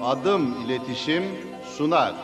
Adım İletişim sunar.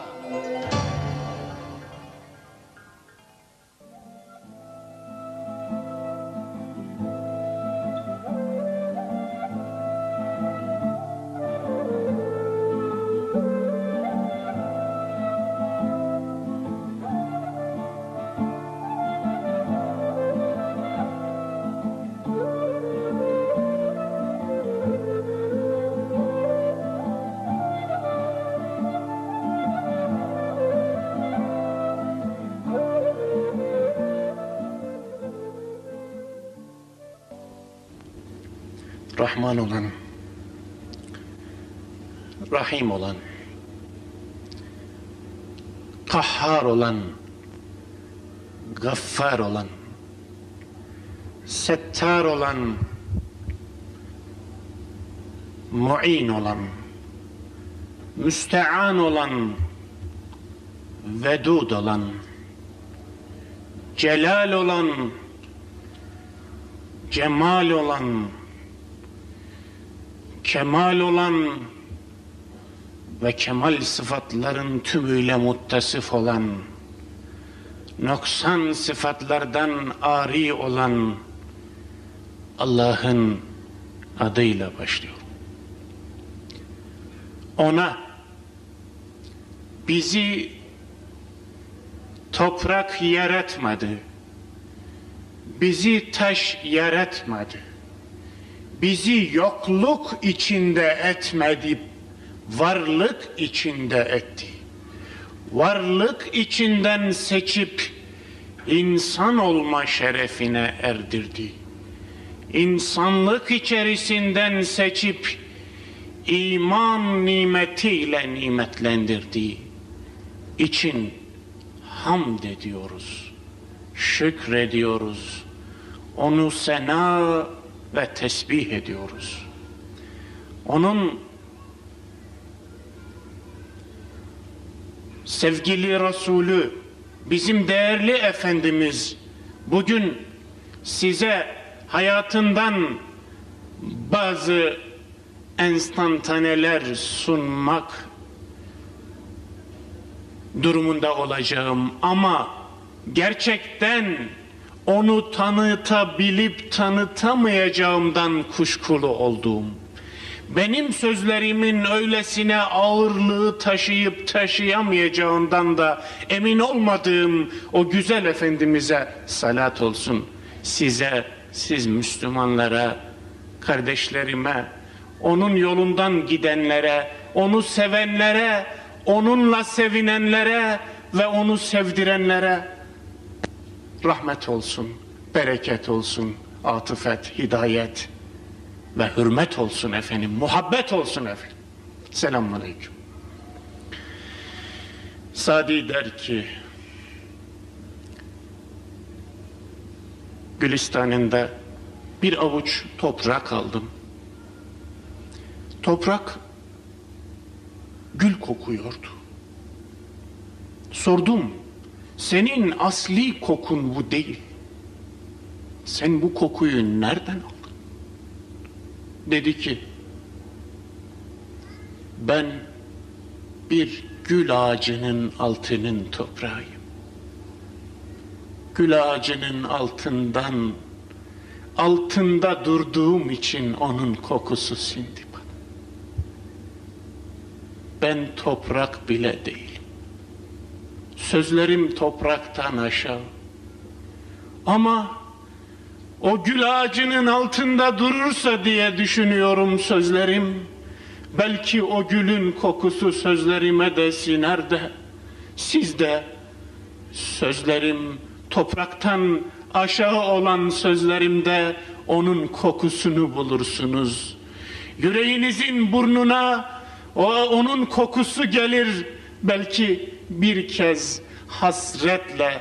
Rahman olan, Rahim olan, Kahhar olan, Gaffar olan, Settar olan, Mu'in olan, Müste'an olan, Vedud olan, Celal olan, Cemal olan, kemal olan ve kemal sıfatların tümüyle muttasıf olan, noksan sıfatlardan ari olan Allah'ın adıyla başlıyor. Ona bizi toprak yaratmadı, bizi taş yaratmadı, bizi yokluk içinde etmedi, varlık içinde etti. Varlık içinden seçip insan olma şerefine erdirdi. İnsanlık içerisinden seçip iman nimetiyle nimetlendirdi. İçin hamd ediyoruz, şükrediyoruz, onu sena ve tesbih ediyoruz. Onun sevgili Resulü, bizim değerli Efendimiz bugün size hayatından bazı enstantaneler sunmak durumunda olacağım ama gerçekten onu tanıtabilip tanıtamayacağımdan kuşkulu olduğum, benim sözlerimin öylesine ağırlığı taşıyıp taşıyamayacağından da emin olmadığım o güzel Efendimiz'e salat olsun. Size, siz Müslümanlara, kardeşlerime, onun yolundan gidenlere, onu sevenlere, onunla sevinenlere ve onu sevdirenlere rahmet olsun, bereket olsun, atıfet, hidayet ve hürmet olsun efendim, muhabbet olsun efendim. Selamünaleyküm. Sadi der ki, Gülistan'ında bir avuç toprak aldım. Toprak gül kokuyordu. Sordum, senin asli kokun bu değil. Sen bu kokuyu nereden aldın? Dedi ki, ben bir gül ağacının altının toprağıyım. Gül ağacının altında durduğum için onun kokusu sindi bana. Ben toprak bile değilim. Sözlerim topraktan aşağı. Ama o gül ağacının altında durursa diye düşünüyorum sözlerim. Belki o gülün kokusu sözlerime de siner de siz de sözlerim topraktan aşağı olan sözlerimde onun kokusunu bulursunuz. Yüreğinizin burnuna onun kokusu gelir. Belki bir kez hasretle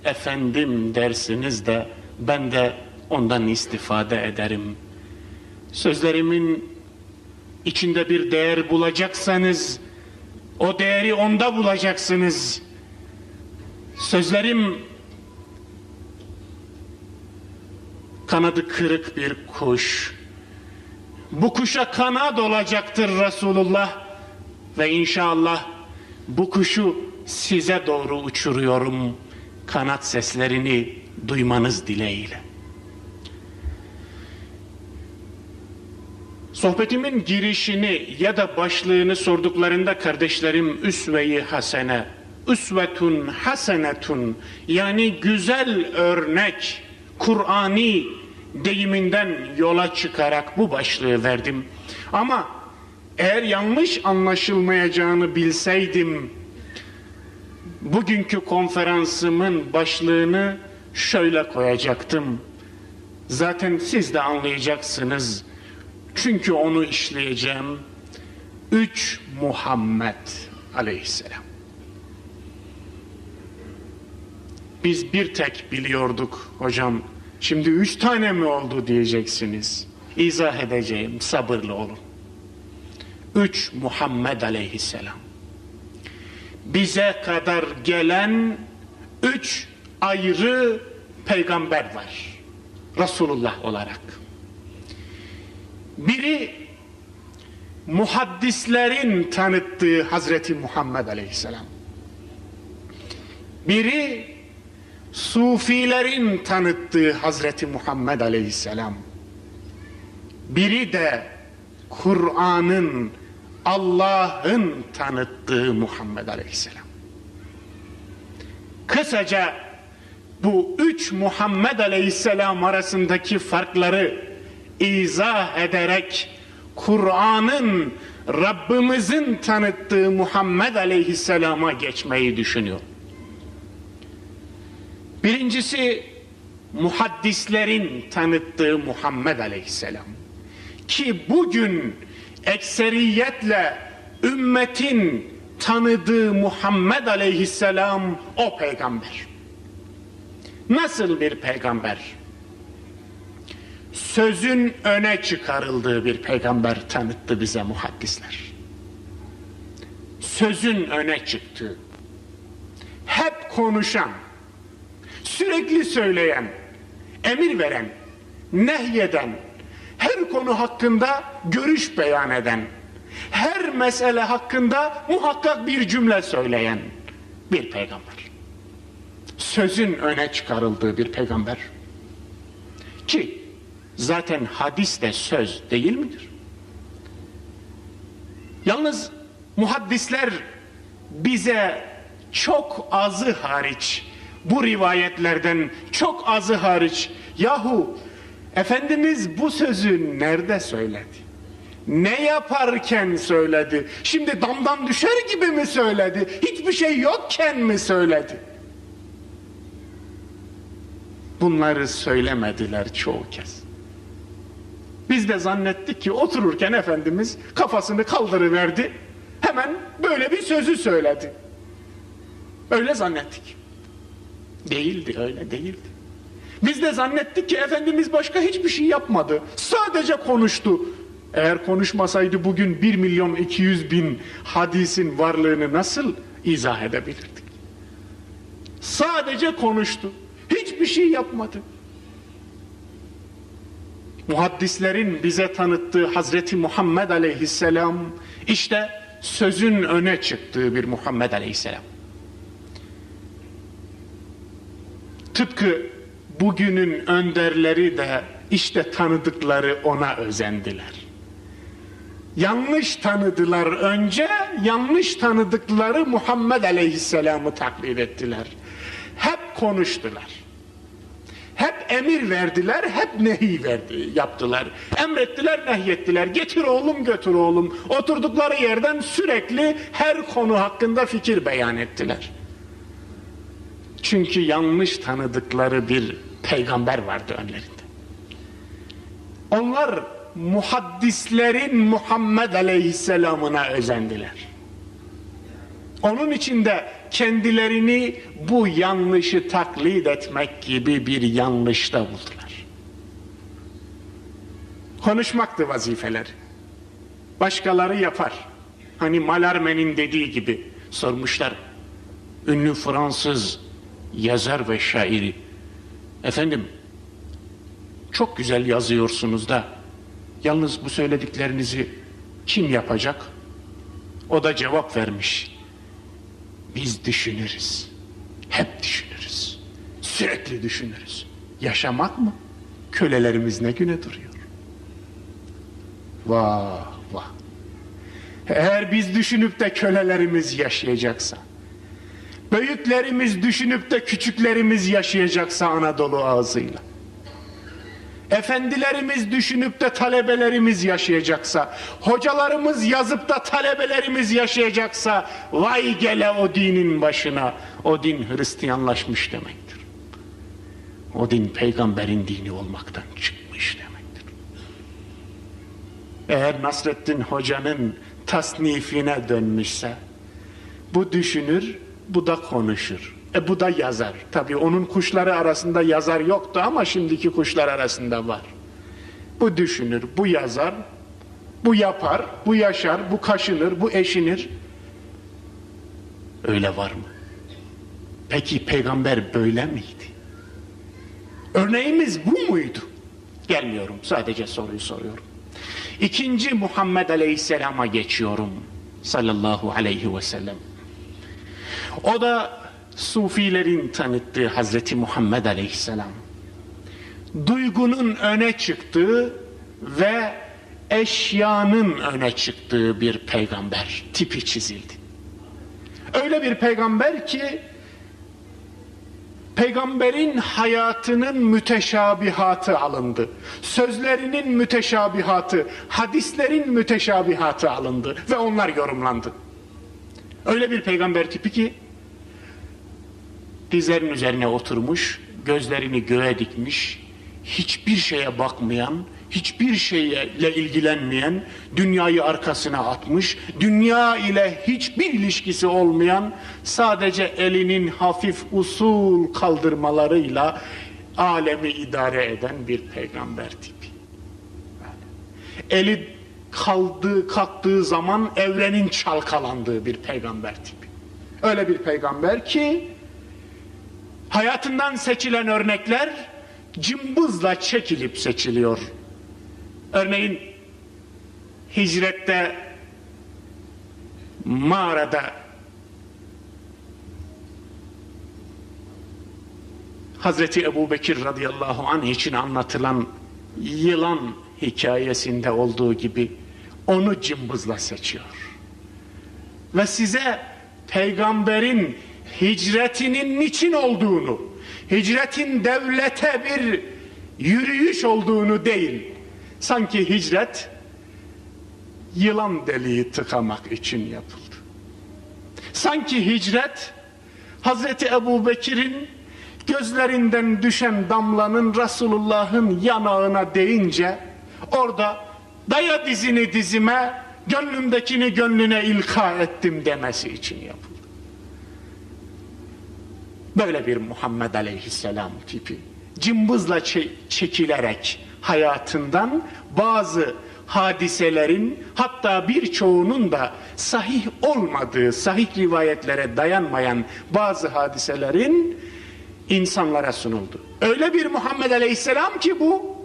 efendim dersiniz de ben de ondan istifade ederim. Sözlerimin içinde bir değer bulacaksanız o değeri onda bulacaksınız. Sözlerim kanadı kırık bir kuş. Bu kuşa kanat olacaktır Resulullah. Ve inşallah bu kuşu size doğru uçuruyorum, kanat seslerini duymanız dileğiyle. Sohbetimin girişini ya da başlığını sorduklarında kardeşlerim üsve-i hasene, üsvetun hasenetun, yani güzel örnek, Kur'ani deyiminden yola çıkarak bu başlığı verdim. Ama eğer yanlış anlaşılmayacağını bilseydim, bugünkü konferansımın başlığını şöyle koyacaktım. Zaten siz de anlayacaksınız. Çünkü onu işleyeceğim. 3 Muhammed Aleyhisselam. Biz bir tek biliyorduk hocam. Şimdi 3 tane mi oldu diyeceksiniz. İzah edeceğim. Sabırlı olun. 3 Muhammed Aleyhisselam. Bize kadar gelen 3 ayrı peygamber var. Resulullah olarak. Biri muhaddislerin tanıttığı Hazreti Muhammed Aleyhisselam. Biri sufilerin tanıttığı Hazreti Muhammed Aleyhisselam. Biri de Kur'an'ın, Allah'ın tanıttığı Muhammed Aleyhisselam. Kısaca bu 3 Muhammed Aleyhisselam arasındaki farkları izah ederek Kur'an'ın, Rabbimizin tanıttığı Muhammed Aleyhisselam'a geçmeyi düşünüyor. Birincisi muhaddislerin tanıttığı Muhammed Aleyhisselam. Ki bugün ekseriyetle ümmetin tanıdığı Muhammed Aleyhisselam o peygamber. Nasıl bir peygamber? Sözün öne çıkarıldığı bir peygamber tanıttı bize muhaddisler. Sözün öne çıktığı, hep konuşan, sürekli söyleyen, emir veren, nehyeden, her konu hakkında görüş beyan eden, her mesele hakkında muhakkak bir cümle söyleyen bir peygamber. Sözün öne çıkarıldığı bir peygamber. Ki zaten hadis de söz değil midir? Yalnız muhaddisler bize çok azı hariç, bu rivayetlerden çok azı hariç, yahu Efendimiz bu sözü nerede söyledi? Ne yaparken söyledi? Şimdi damdan düşer gibi mi söyledi? Hiçbir şey yokken mi söyledi? Bunları söylemediler çoğu kez. Biz de zannettik ki otururken Efendimiz kafasını kaldırıverdi, hemen böyle bir sözü söyledi. Öyle zannettik. Değildi, öyle değildi. Biz de zannettik ki Efendimiz başka hiçbir şey yapmadı. Sadece konuştu. Eğer konuşmasaydı bugün 1.200.000 hadisin varlığını nasıl izah edebilirdik? Sadece konuştu. Hiçbir şey yapmadı. Muhaddislerin bize tanıttığı Hazreti Muhammed Aleyhisselam işte sözün öne çıktığı bir Muhammed Aleyhisselam. Tıpkı bugünün önderleri de işte tanıdıkları ona özendiler. Yanlış tanıdılar önce, yanlış tanıdıkları Muhammed Aleyhisselam'ı taklit ettiler. Hep konuştular. Hep emir verdiler, hep nehi yaptılar. Emrettiler, nehyettiler. Getir oğlum, götür oğlum. Oturdukları yerden sürekli her konu hakkında fikir beyan ettiler. Çünkü yanlış tanıdıkları bir peygamber vardı önlerinde. Onlar muhaddislerin Muhammed Aleyhisselam'ına özendiler. Onun için de kendilerini bu yanlışı taklit etmek gibi bir yanlışta buldular. Konuşmaktı vazifeleri. Başkaları yapar. Hani Mallarmé'nin dediği gibi sormuşlar. Ünlü Fransız yazar ve şairi. Efendim, çok güzel yazıyorsunuz da yalnız bu söylediklerinizi kim yapacak? O da cevap vermiş. Biz düşünürüz. Hep düşünürüz. Sürekli düşünürüz. Yaşamak mı? Kölelerimiz ne güne duruyor? Vah vah. Eğer biz düşünüp de kölelerimiz yaşayacaksa, büyüklerimiz düşünüp de küçüklerimiz yaşayacaksa Anadolu ağzıyla, efendilerimiz düşünüp de talebelerimiz yaşayacaksa, hocalarımız yazıp da talebelerimiz yaşayacaksa, vay gele o dinin başına. O din Hristiyanlaşmış demektir. O din peygamberin dini olmaktan çıkmış demektir. Eğer Nasreddin Hoca'nın tasnifine dönmüşse, bu düşünür, bu da konuşur. Bu da yazar. Tabii onun kuşları arasında yazar yoktu ama şimdiki kuşlar arasında var. Bu düşünür, bu yazar, bu yapar, bu yaşar, bu kaşınır, bu eşinir. Öyle var mı? Peki peygamber böyle miydi? Örneğimiz bu muydu? Gelmiyorum, sadece soruyu soruyorum. İkinci Muhammed Aleyhisselam'a geçiyorum. Sallallahu aleyhi ve sellem. O da Sufilerin tanıttığı Hazreti Muhammed Aleyhisselam. Duygunun öne çıktığı ve eşyanın öne çıktığı bir peygamber tipi çizildi. Öyle bir peygamber ki peygamberin hayatının müteşabihatı alındı. Sözlerinin müteşabihatı, hadislerin müteşabihatı alındı ve onlar yorumlandı. Öyle bir peygamber tipi ki dizlerin üzerine oturmuş, gözlerini göğe dikmiş, hiçbir şeye bakmayan, hiçbir şeyle ilgilenmeyen, dünyayı arkasına atmış, dünya ile hiçbir ilişkisi olmayan, sadece elinin hafif usul kaldırmalarıyla alemi idare eden bir peygamber tipi. Eli kalktığı zaman evrenin çalkalandığı bir peygamber tipi. Öyle bir peygamber ki hayatından seçilen örnekler cımbızla çekilip seçiliyor. Örneğin hicrette mağarada Hazreti Ebubekir radıyallahu anh için anlatılan yılan hikayesinde olduğu gibi onu cımbızla seçiyor. Ve size peygamberin hicretinin niçin olduğunu, hicretin devlete bir yürüyüş olduğunu değil, sanki hicret yılan deliği tıkamak için yapıldı. Sanki hicret Hazreti Ebubekir'in gözlerinden düşen damlanın Resulullah'ın yanağına değince orada daya dizini dizime, gönlümdekini gönlüne ilka ettim demesi için yapıldı. Böyle bir Muhammed Aleyhisselam tipi cımbızla çekilerek hayatından bazı hadiselerin, hatta birçoğunun da sahih olmadığı, sahih rivayetlere dayanmayan bazı hadiselerin insanlara sunuldu. Öyle bir Muhammed Aleyhisselam ki bu,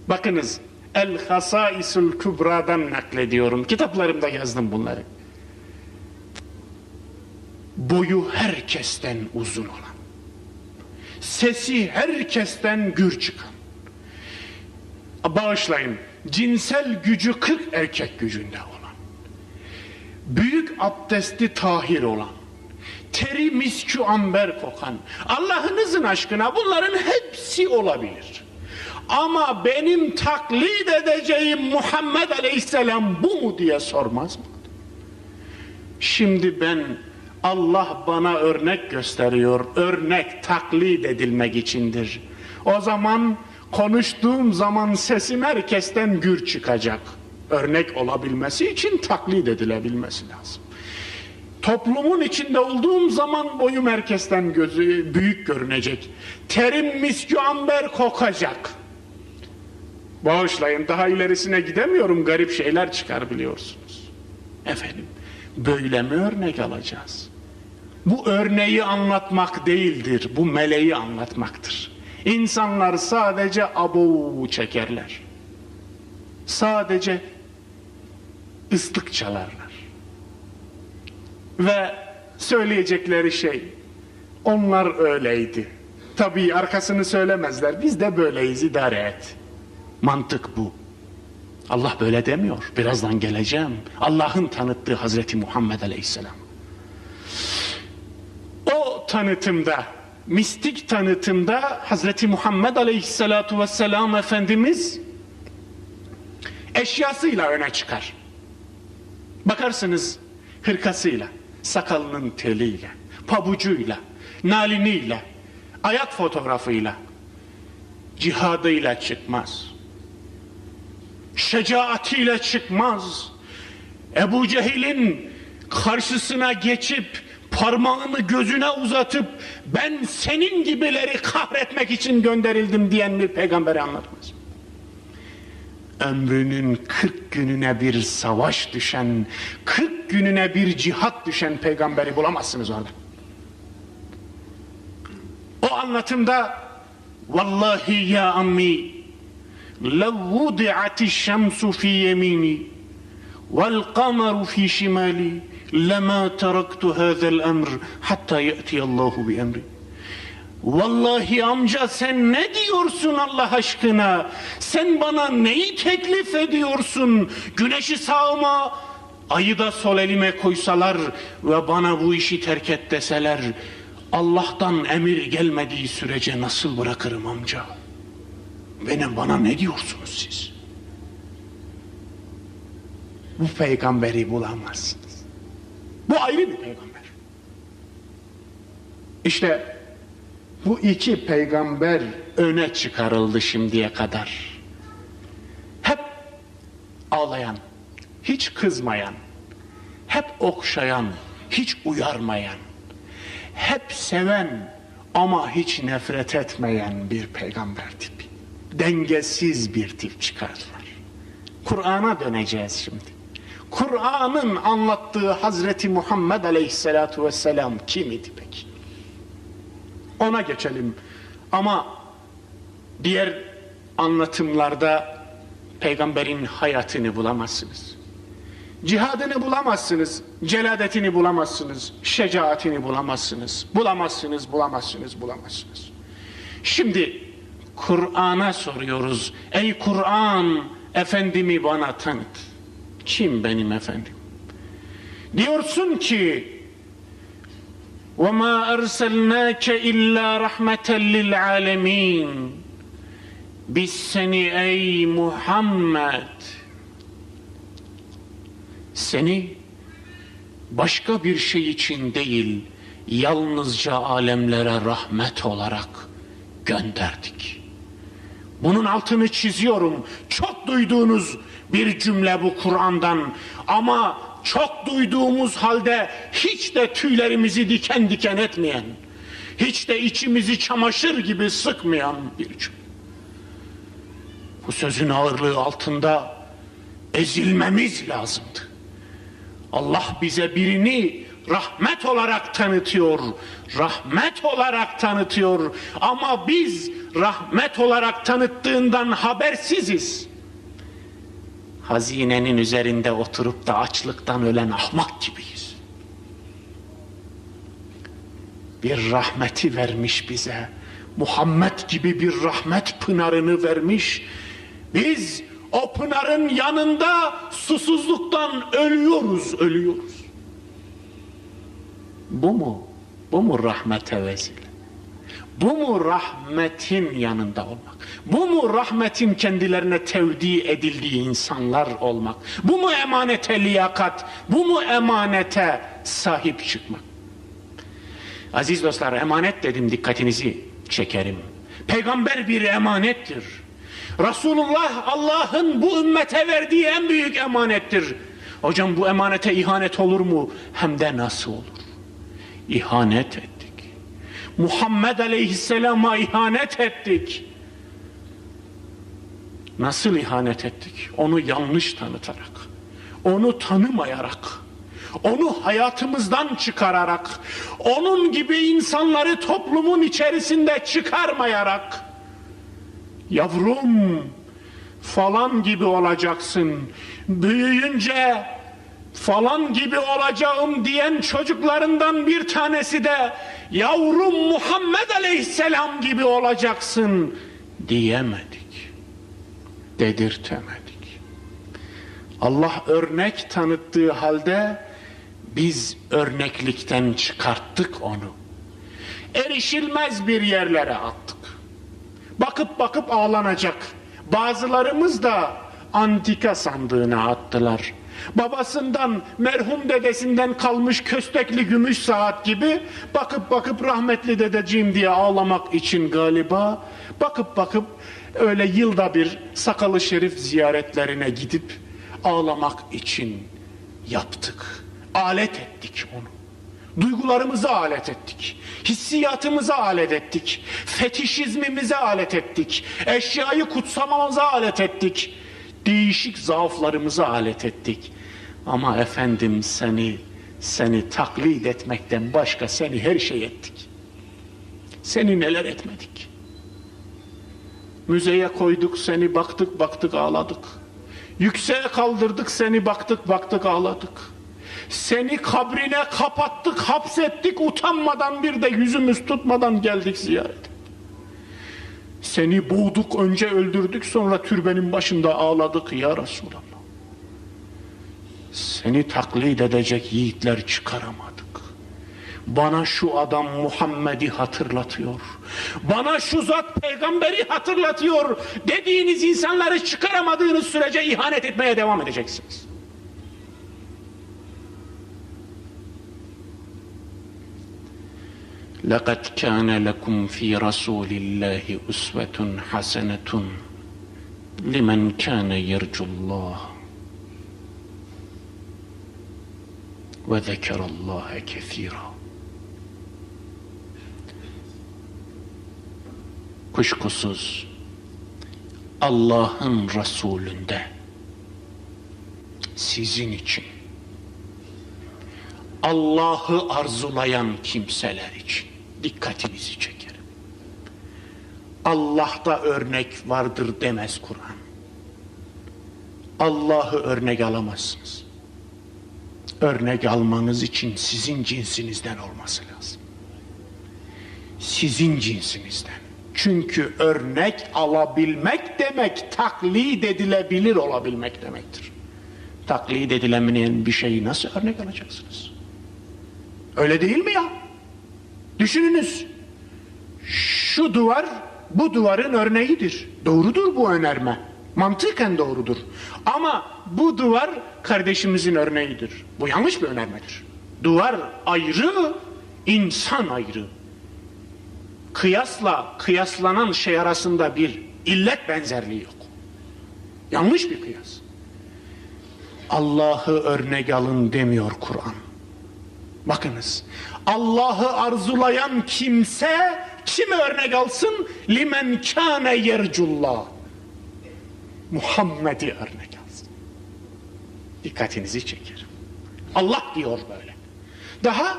bakınız El-Hasaisul Kübra'dan naklediyorum, kitaplarımda yazdım bunları. Boyu herkesten uzun olan, sesi herkesten gür çıkan, bağışlayın, cinsel gücü 40 erkek gücünde olan, büyük abdesti tahir olan, teri miskü amber kokan, Allah'ınızın aşkına bunların hepsi olabilir. Ama benim taklit edeceğim Muhammed Aleyhisselam bu mu diye sormaz mı? Şimdi ben, Allah bana örnek gösteriyor, örnek taklit edilmek içindir. O zaman konuştuğum zaman sesim herkesten gür çıkacak. Örnek olabilmesi için taklit edilebilmesi lazım. Toplumun içinde olduğum zaman boyum herkesten büyük görünecek. Terim miskü amber kokacak. Bağışlayın, daha ilerisine gidemiyorum, garip şeyler çıkar biliyorsunuz. Efendim, böyle mi örnek alacağız? Bu örneği anlatmak değildir, bu meleği anlatmaktır. İnsanlar sadece abu çekerler. Sadece ıslık çalarlar. Ve söyleyecekleri şey, onlar öyleydi. Tabii arkasını söylemezler, biz de böyleyiz, idare et. Mantık bu. Allah böyle demiyor. Birazdan geleceğim. Allah'ın tanıttığı Hazreti Muhammed Aleyhisselam. O tanıtımda, mistik tanıtımda Hazreti Muhammed Aleyhisselatu Vesselam Efendimiz eşyasıyla öne çıkar. Bakarsınız hırkasıyla, sakalının teliyle, pabucuyla, naliniyle, ayak fotoğrafıyla, cihadıyla çıkmaz. Şecaatiyle çıkmaz. Ebu Cehil'in karşısına geçip parmağını gözüne uzatıp ben senin gibileri kahretmek için gönderildim diyen bir peygamberi anlatmaz. Ömrünün 40 gününe bir savaş düşen, 40 gününe bir cihat düşen peygamberi bulamazsınız orada. O anlatımda vallahi ya ammi لو وضعت الشمس في يميني والقمر في شمالي لما تركت هذا الأمر حتى يأتي الله بأمري. Vallahi amca sen ne diyorsun Allah aşkına? Sen bana neyi teklif ediyorsun? Güneşi sağıma, ayı da sol elime koysalar ve bana bu işi terk et deseler, Allah'tan emir gelmediği sürece nasıl bırakırım amca? Bana ne diyorsunuz siz? Bu peygamberi bulamazsınız. Bu ayrı bir peygamber. İşte bu iki peygamber öne çıkarıldı şimdiye kadar. Hep ağlayan, hiç kızmayan, hep okşayan, hiç uyarmayan, hep seven ama hiç nefret etmeyen bir peygamber tipi. Dengesiz bir tip çıkardılar. Kur'an'a döneceğiz şimdi. Kur'an'ın anlattığı Hazreti Muhammed Aleyhisselatu Vesselam kim idi peki? Ona geçelim. Ama diğer anlatımlarda peygamberin hayatını bulamazsınız. Cihadını bulamazsınız. Celadetini bulamazsınız. Şecaatini bulamazsınız. Bulamazsınız. Şimdi Kur'an'a soruyoruz. Ey Kur'an, efendimi bana tanıt. Kim benim efendim? Diyorsun ki وَمَا أَرْسَلْنَاكَ إِلَّا رَحْمَةً لِلْعَالَمِينَ. Biz seni ey Muhammed, seni başka bir şey için değil, yalnızca alemlere rahmet olarak gönderdik. Bunun altını çiziyorum. Çok duyduğunuz bir cümle bu Kur'an'dan. Ama çok duyduğumuz halde hiç de tüylerimizi diken diken etmeyen, hiç de içimizi çamaşır gibi sıkmayan bir cümle. Bu sözün ağırlığı altında ezilmemiz lazımdı. Allah bize birini rahmet olarak tanıtıyor. Rahmet olarak tanıtıyor. Ama biz rahmet olarak tanıttığından habersiziz. Hazinenin üzerinde oturup da açlıktan ölen ahmak gibiyiz. Bir rahmeti vermiş bize. Muhammed gibi bir rahmet pınarını vermiş. Biz o pınarın yanında susuzluktan ölüyoruz. Bu mu rahmete vesile? Bu mu rahmetin yanında olmak? Bu mu rahmetin kendilerine tevdi edildiği insanlar olmak? Bu mu emanete liyakat? Bu mu emanete sahip çıkmak? Aziz dostlar, emanet dedim, dikkatinizi çekerim. Peygamber bir emanettir. Resulullah Allah'ın bu ümmete verdiği en büyük emanettir. Hocam bu emanete ihanet olur mu? Hem de nasıl olur? İhanet ettik. Muhammed Aleyhisselam'a ihanet ettik. Nasıl ihanet ettik? Onu yanlış tanıtarak, onu tanımayarak, onu hayatımızdan çıkararak, onun gibi insanları toplumun içerisinde çıkarmayarak, yavrum falan gibi olacaksın, büyüyünce falan gibi olacağım diyen çocuklarından bir tanesi de yavrum Muhammed Aleyhisselam gibi olacaksın diyemedik, dedirtemedik. Allah örnek tanıttığı halde biz örneklikten çıkarttık onu. Erişilmez bir yerlere attık. Bakıp bakıp ağlanacak. Bazılarımız da antika sandığına attılar. Babasından, merhum dedesinden kalmış köstekli gümüş saat gibi bakıp bakıp rahmetli dedeciğim diye ağlamak için galiba, bakıp bakıp öyle yılda bir sakalı şerif ziyaretlerine gidip ağlamak için yaptık. Alet ettik onu. Duygularımızı alet ettik. Hissiyatımızı alet ettik. Fetişizmimize alet ettik. Eşyayı kutsamamıza alet ettik. Değişik zaaflarımızı alet ettik. Ama efendim seni taklit etmekten başka seni her şey ettik. Seni neler etmedik. Müzeye koyduk seni, baktık baktık ağladık. Yükseğe kaldırdık seni, baktık baktık ağladık. Seni kabrine kapattık, hapsettik, utanmadan bir de yüzümüz tutmadan geldik ziyaret. Seni boğduk, önce öldürdük, sonra türbenin başında ağladık ya Resulallah. Seni taklit edecek yiğitler çıkaramadık. Bana şu adam Muhammed'i hatırlatıyor, bana şu zat peygamberi hatırlatıyor dediğiniz insanları çıkaramadığınız sürece ihanet etmeye devam edeceksiniz. لَقَدْ كَانَ لَكُمْ فِي رَسُولِ اللّٰهِ أُسْوَةٌ حَسَنَةٌ لِمَنْ كَانَ يَرْجُ اللّٰهِ وَذَكَرَ اللّٰهَ كَثِيرًا. Kuşkusuz Allah'ın Resulünde sizin için, Allah'ı arzulayan kimseler için dikkatinizi çekerim. Allah'ta örnek vardır demez Kur'an. Allah'ı örnek alamazsınız. Örnek almanız için sizin cinsinizden olması lazım. Sizin cinsinizden. Çünkü örnek alabilmek demek taklit edilebilir olabilmek demektir. Taklit edilemeyen bir şeyi nasıl örnek alacaksınız? Öyle değil mi ya? Düşününüz. Şu duvar bu duvarın örneğidir. Doğrudur bu önerme. Mantıken doğrudur. Ama bu duvar kardeşimizin örneğidir. Bu yanlış bir önermedir. Duvar ayrı, insan ayrı. Kıyasla kıyaslanan şey arasında bir illet benzerliği yok. Yanlış bir kıyas. Allah'ı örnek alın demiyor Kur'an. Bakınız, Allah'ı arzulayan kimse kimi örnek alsın? Limen kâne yercullah. Muhammed'i örnek alsın. Dikkatinizi çekerim. Allah diyor böyle. Daha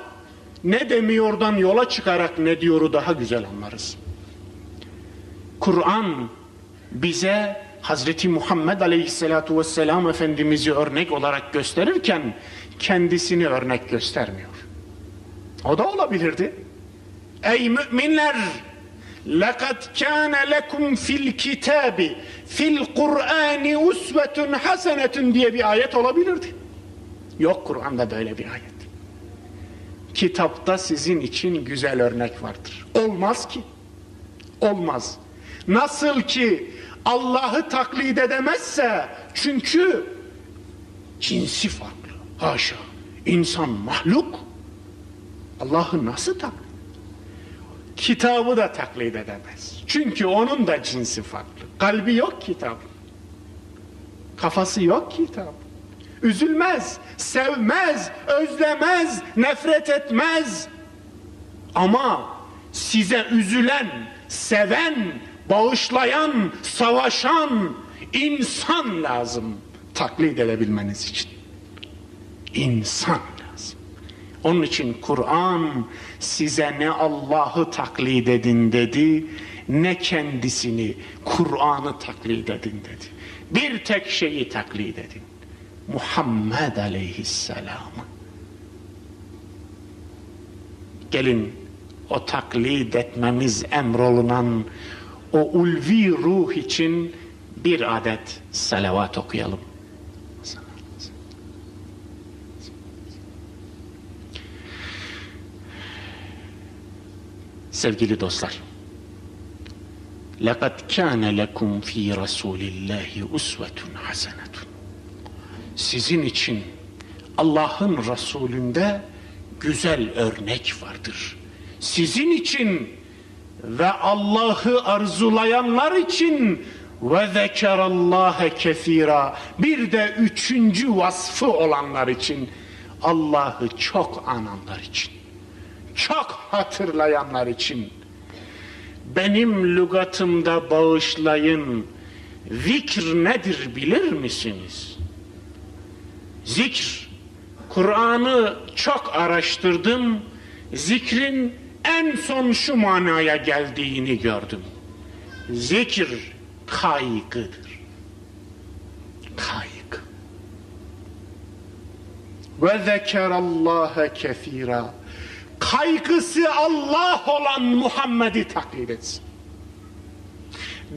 ne demiyordan yola çıkarak ne diyoru daha güzel anlarız. Kur'an bize Hazreti Muhammed Aleyhisselatu Vesselam Efendimiz'i örnek olarak gösterirken kendisini örnek göstermiyor. O da olabilirdi. Ey müminler! لَقَدْ كَانَ لَكُمْ فِي الْكِتَابِ فِي الْقُرْآنِ اُسْوَةٌ حَسَنَةٌ diye bir ayet olabilirdi. Yok Kur'an'da böyle bir ayet. Kitapta sizin için güzel örnek vardır. Olmaz ki. Olmaz. Nasıl ki Allah'ı taklit edemezse, çünkü cinsi farklı. Haşa. İnsan mahluk. Allah'ı nasıl taklit? Kitabı da taklit edemez. Çünkü onun da cinsi farklı. Kalbi yok kitap. Kafası yok kitap. Üzülmez, sevmez, özlemez, nefret etmez. Ama size üzülen, seven, bağışlayan, savaşan insan lazım taklit edebilmeniz için. İnsan lazım. Onun için Kur'an size ne Allah'ı taklit edin dedi, ne kendisini, Kur'an'ı taklit edin dedi. Bir tek şeyi taklit edin. Muhammed Aleyhisselam'ı. Gelin o taklit etmemiz emrolunan o ulvi ruh için bir adet salavat okuyalım. Sevgili dostlar, لَقَدْ كَانَ لَكُمْ ف۪ي رَسُولِ اللّٰهِ اُسْوَةٌ حَسَنَةٌ. Sizin için Allah'ın Resulü'nde güzel örnek vardır. Sizin için ve Allah'ı arzulayanlar için ve zekerallâhe kethîrâ, bir de üçüncü vasfı olanlar için, Allah'ı çok ananlar için, çok hatırlayanlar için. Benim lügatımda bağışlayın, zikr nedir bilir misiniz? Zikr, Kur'an'ı çok araştırdım, zikrin en son şu manaya geldiğini gördüm. Zikir kaygıdır. Kaygı. Ve zekerallâhe kethîrâ. Kaygısı Allah olan Muhammed'i taklit etsin.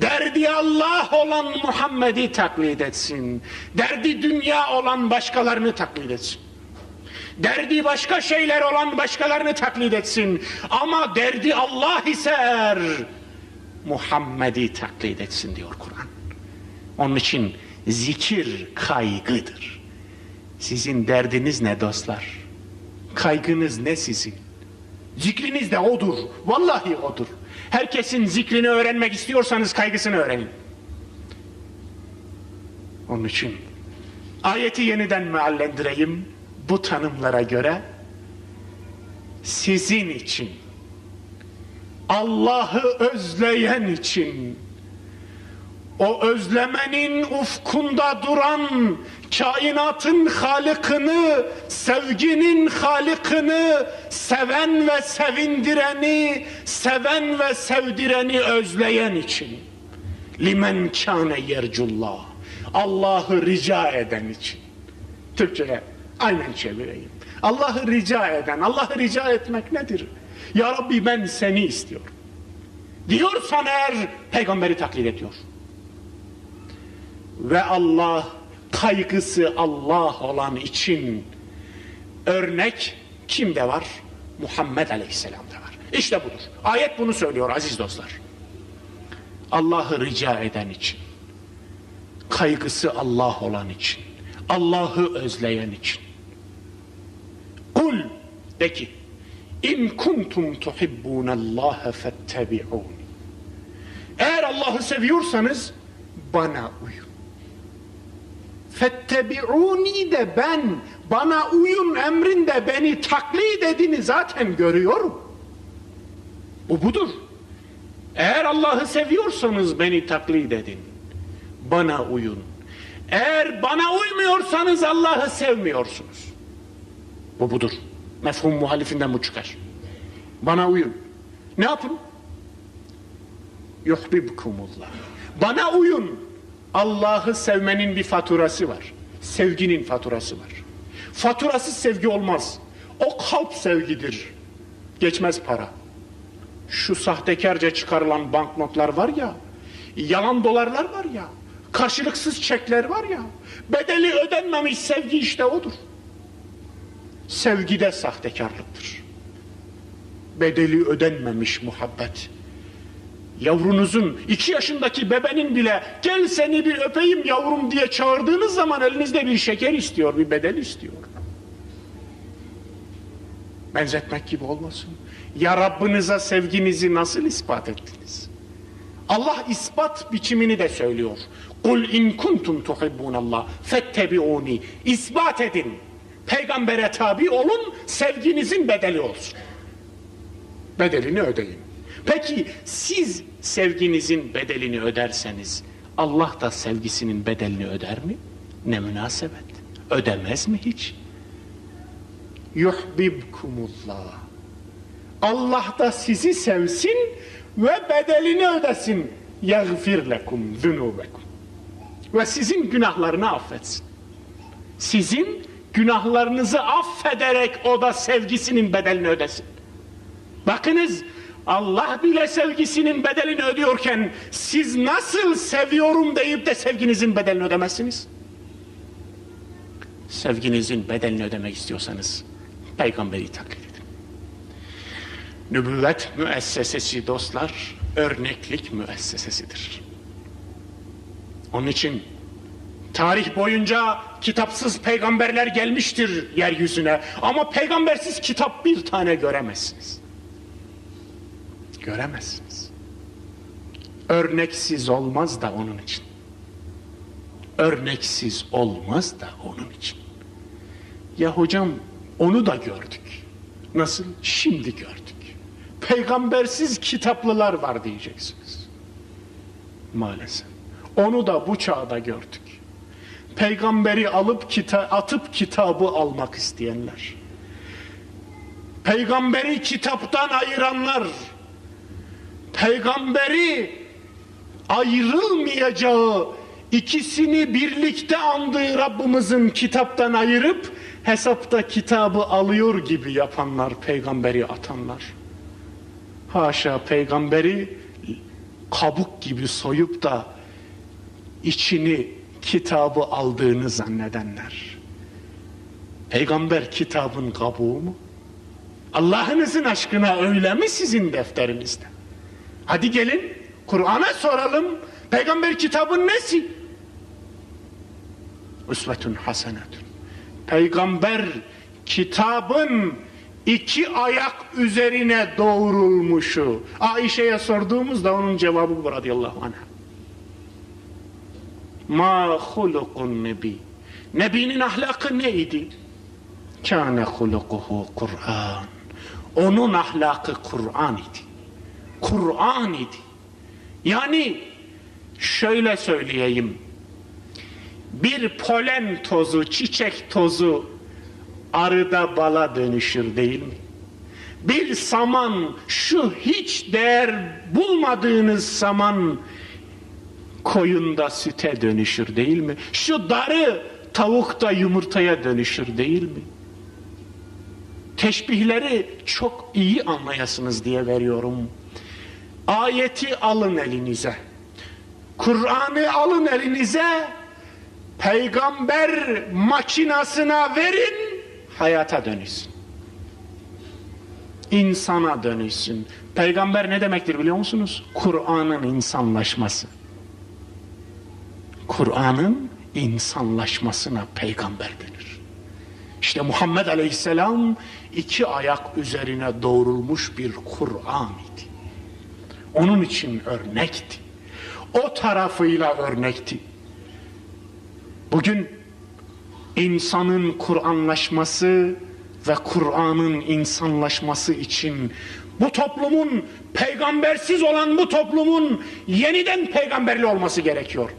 Derdi Allah olan Muhammed'i taklit etsin. Derdi dünya olan başkalarını taklit etsin. Derdi başka şeyler olan başkalarını taklit etsin. Ama derdi Allah ise eğer, Muhammed'i taklit etsin diyor Kur'an. Onun için zikir kaygıdır. Sizin derdiniz ne dostlar? Kaygınız ne sizin? Zikriniz de odur. Vallahi odur. Herkesin zikrini öğrenmek istiyorsanız kaygısını öğrenin. Onun için ayeti yeniden meallendireyim. Bu tanımlara göre sizin için, Allah'ı özleyen için, o özlemenin ufkunda duran kainatın Halık'ını, sevginin Halık'ını, seven ve sevindireni, seven ve sevdireni özleyen için, limen kâne yercullah, Allah'ı rica eden için. Türkçe'ye aynen çevireyim. Allah'ı rica eden, Allah'ı rica etmek nedir? Ya Rabbi ben seni istiyorum diyorsan eğer, peygamberi taklit ediyor. Ve Allah, kaygısı Allah olan için örnek kimde var? Muhammed Aleyhisselam'da var. İşte budur. Ayet bunu söylüyor aziz dostlar. Allah'ı rica eden için, kaygısı Allah olan için, Allah'ı özleyen için. Kul, de ki, İn kuntum tuhibbûnallâhe fettebi'ûni. Eğer Allah'ı seviyorsanız bana uyun. Fettebi'ûni de ben, bana uyun emrinde beni taklit edini zaten görüyorum. Bu budur. Eğer Allah'ı seviyorsanız beni taklit edin. Bana uyun. Eğer bana uymuyorsanız Allah'ı sevmiyorsunuz. Bu budur. Mefhum muhalifinden bu çıkar. Bana uyun. Ne yapın? Yuhbibkumullah. Bana uyun. Allah'ı sevmenin bir faturası var. Sevginin faturası var. Faturasız sevgi olmaz. O kalp sevgidir. Geçmez para. Şu sahtekarca çıkarılan banknotlar var ya, yalan dolarlar var ya, karşılıksız çekler var ya, bedeli ödenmemiş sevgi işte odur. Sevgide sahtekarlıktır. Bedeli ödenmemiş muhabbet. Yavrunuzun, 2 yaşındaki bebenin bile gel seni bir öpeyim yavrum diye çağırdığınız zaman elinizde bir şeker istiyor, bir bedel istiyor. Benzetmek gibi olmasın. Ya Rabbinize sevginizi nasıl ispat ettiniz? Allah ispat biçimini de söylüyor. Kul in kuntum tuhibbunallah fettebi'uni. İspat edin. Peygambere tabi olun, sevginizin bedeli olsun. Bedelini ödeyin. Peki siz sevginizin bedelini öderseniz Allah da sevgisinin bedelini öder mi? Ne münasebet. Ödemez mi hiç? Yuhbibkumullah. Allah da sizi sevsin ve bedelini ödesin. Yagfir lekum zunubekum. Ve sizin günahlarını affetsin. Sizin günahlarınızı affederek o da sevgisinin bedelini ödesin. Bakınız, Allah bile sevgisinin bedelini ödüyorken siz nasıl seviyorum deyip de sevginizin bedelini ödemezsiniz? Sevginizin bedelini ödemek istiyorsanız peygamberi taklit edin. Nübüvvet müessesesi dostlar, örneklik müessesesidir. Onun için tarih boyunca kitapsız peygamberler gelmiştir yeryüzüne, ama peygambersiz kitap bir tane göremezsiniz. Göremezsiniz. Örneksiz olmaz da onun için. Örneksiz olmaz da onun için. Ya hocam, onu da gördük. Nasıl? Şimdi gördük. Peygambersiz kitaplılar var diyeceksiniz. Maalesef. Onu da bu çağda gördük. Peygamberi atıp kitabı almak isteyenler. Peygamberi kitaptan ayıranlar. Peygamberi ayrılmayacağı, ikisini birlikte andığı Rabbimizin kitaptan ayırıp hesapta kitabı alıyor gibi yapanlar, peygamberi atanlar. Haşa, peygamberi kabuk gibi soyup da içini, kitabı aldığını zannedenler. Peygamber kitabın kabuğu mu? Allah'ınızın aşkına öyle mi sizin defterinizde? Hadi gelin Kur'an'a soralım. Peygamber kitabın nesi? Üsvetun hasenetun. Peygamber kitabın iki ayak üzerine doğrulmuşu. Ayşe'ye sorduğumuzda onun cevabı bu radıyallahu anh. Ma hulukun nebi. Nebinin ahlakı neydi? Kâne hulukuhu Kur'an. Onun ahlakı Kur'an idi. Kur'an idi. Yani şöyle söyleyeyim. Bir polen tozu, çiçek tozu arıda bala dönüşür değil mi? Bir saman, şu hiç değer bulmadığınız saman koyunda süte dönüşür değil mi? Şu darı tavukta yumurtaya dönüşür değil mi? Teşbihleri çok iyi anlayasınız diye veriyorum. Ayeti alın elinize. Kur'an'ı alın elinize. Peygamber makinasına verin, hayata dönüşsün. İnsana dönüşsün. Peygamber ne demektir biliyor musunuz? Kur'an'ın insanlaşması. Kur'an'ın insanlaşmasına peygamber denir. İşte Muhammed Aleyhisselam iki ayak üzerine doğrulmuş bir Kur'an idi. Onun için örnekti. O tarafıyla örnekti. Bugün insanın Kur'anlaşması ve Kur'an'ın insanlaşması için bu toplumun, peygambersiz olan bu toplumun yeniden peygamberli olması gerekiyor.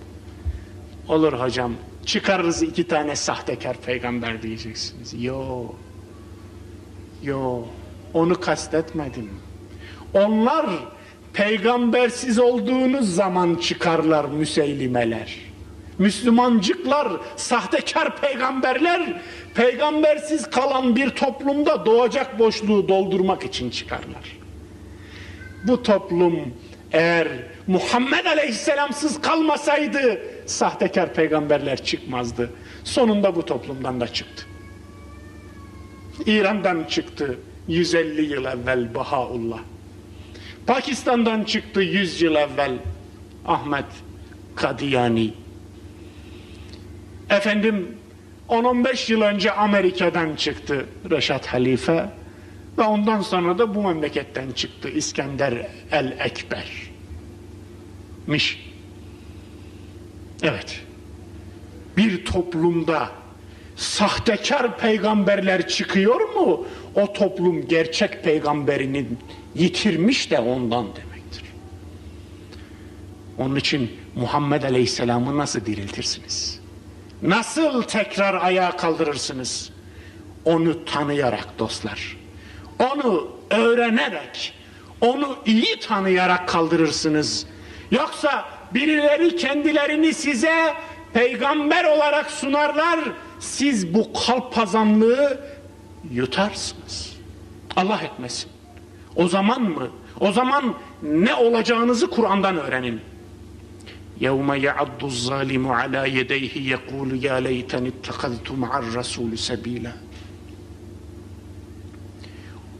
Olur hocam, çıkarırız iki tane sahtekar peygamber diyeceksiniz. Yo, onu kastetmedim. Onlar peygambersiz olduğunuz zaman çıkarlar Müseylimeler. Müslümancıklar, sahtekar peygamberler, peygambersiz kalan bir toplumda doğacak boşluğu doldurmak için çıkarlar. Bu toplum eğer Muhammed Aleyhisselamsız kalmasaydı sahtekar peygamberler çıkmazdı. Sonunda bu toplumdan da çıktı. İran'dan çıktı 150 yıl evvel Bahaullah. Pakistan'dan çıktı 100 yıl evvel Ahmet Kadiyani. Efendim 10-15 yıl önce Amerika'dan çıktı Reşat Halife ve ondan sonra da bu memleketten çıktı İskender el-Ekber'miş. Evet, bir toplumda sahtekar peygamberler çıkıyor mu? O toplum gerçek peygamberini yitirmiş de ondan demektir. Onun için Muhammed Aleyhisselam'ı nasıl diriltirsiniz? Nasıl tekrar ayağa kaldırırsınız? Onu tanıyarak dostlar. Onu öğrenerek, onu iyi tanıyarak kaldırırsınız. Yoksa birileri kendilerini size peygamber olarak sunarlar. siz bu kalpazanlığı yutarsınız. Allah etmesin. O zaman mı? O zaman ne olacağınızı Kur'an'dan öğrenin. يَوْمَ يَعَضُّ الظَّالِمُ عَلَى يَدَيْهِ يَقُولُ يَا لَيْتَنِ اتَّخَذْتُ مَعَ الرَّسُولِ سَب۪يلًا.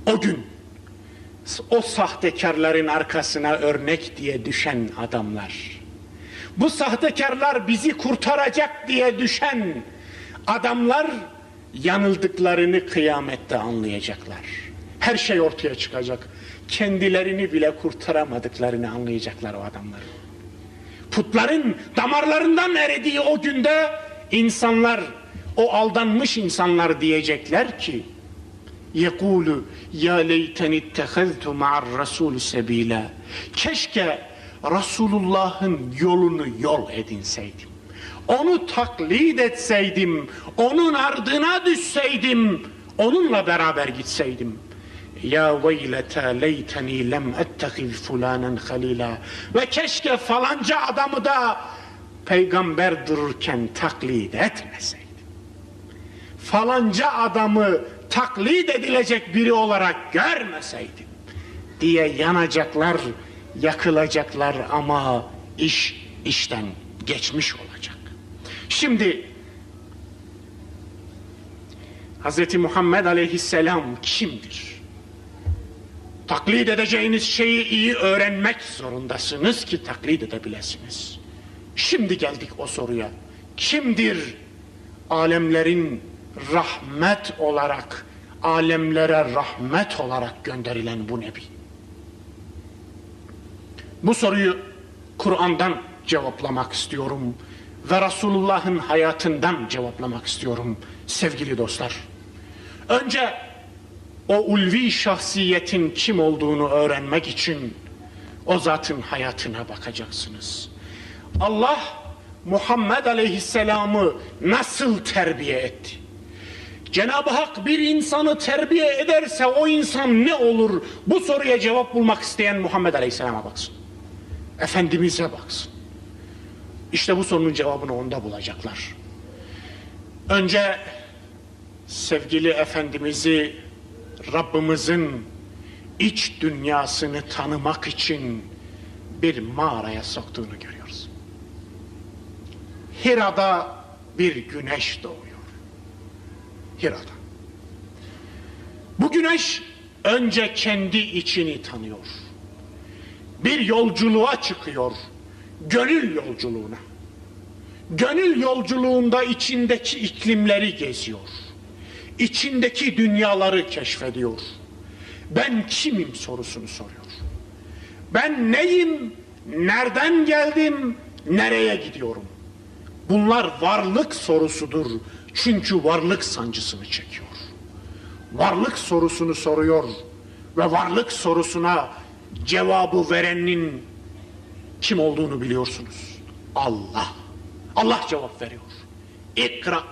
O gün o sahtekarların arkasına örnek diye düşen adamlar, bu sahtekarlar bizi kurtaracak diye düşen adamlar yanıldıklarını kıyamette anlayacaklar. Her şey ortaya çıkacak. Kendilerini bile kurtaramadıklarını anlayacaklar o adamlar. Putların damarlarından eridiği o günde insanlar, o aldanmış insanlar diyecekler ki يَقُولُ يَا لَيْتَنِ اتَّخَذْتُ مَعَ الرَّسُولِ سَب۪يلًا. Keşke Resulullah'ın yolunu yol edinseydim. Onu taklit etseydim, onun ardına düşseydim, onunla beraber gitseydim. Ya veyleta leyteni lem ettehiz fulanen halila. Ve keşke falanca adamı da peygamber dururken taklit etmeseydim. Falanca adamı taklit edilecek biri olarak görmeseydim diye yanacaklar, yakılacaklar ama iş işten geçmiş olacak. Şimdi Hz. Muhammed Aleyhisselam kimdir? Taklit edeceğiniz şeyi iyi öğrenmek zorundasınız ki taklit edebilesiniz. Şimdi geldik o soruya. Kimdir alemlerin rahmet olarak, alemlere rahmet olarak gönderilen bu Nebi? Bu soruyu Kur'an'dan cevaplamak istiyorum ve Resulullah'ın hayatından cevaplamak istiyorum sevgili dostlar. Önce o ulvi şahsiyetin kim olduğunu öğrenmek için o zatın hayatına bakacaksınız. Allah Muhammed Aleyhisselam'ı nasıl terbiye etti? Cenab-ı Hak bir insanı terbiye ederse o insan ne olur? Bu soruya cevap bulmak isteyen Muhammed Aleyhisselam'a baksın. Efendimiz'e baksın. İşte bu sorunun cevabını onda bulacaklar. Önce sevgili Efendimiz'i, Rabbimizin iç dünyasını tanımak için bir mağaraya soktuğunu görüyoruz. Hira'da bir güneş doğuyor. Hira'da. Bu güneş önce kendi içini tanıyor. Bir yolculuğa çıkıyor. Gönül yolculuğuna. Gönül yolculuğunda içindeki iklimleri geziyor. İçindeki dünyaları keşfediyor. Ben kimim sorusunu soruyor. Ben neyim, nereden geldim, nereye gidiyorum? Bunlar varlık sorusudur. Çünkü varlık sancısını çekiyor. Varlık sorusunu soruyor ve varlık sorusuna cevabı verenin kim olduğunu biliyorsunuz. Allah. Allah cevap veriyor. İkra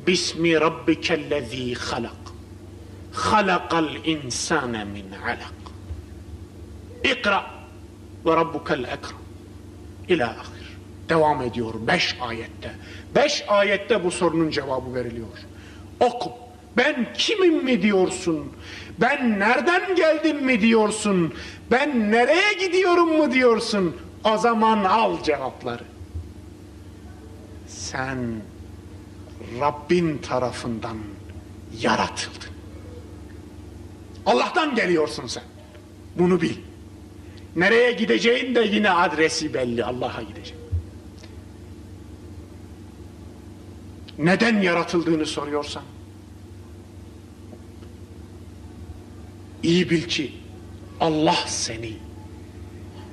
bismi rabbikellezî halak. Halakal insâne min alak. İkra ve rabbukel ekram. İlâ ahir. Devam ediyor 5 ayette. 5 ayette bu sorunun cevabı veriliyor. Oku. Ben kimim mi diyorsun? Ben nereden geldim mi diyorsun? Ben nereye gidiyorum mu diyorsun? O zaman al cevapları. Sen Rabbin tarafından yaratıldın. Allah'tan geliyorsun sen. Bunu bil. Nereye gideceğin de yine adresi belli. Allah'a gideceksin. Neden yaratıldığını soruyorsan iyi bil ki Allah seni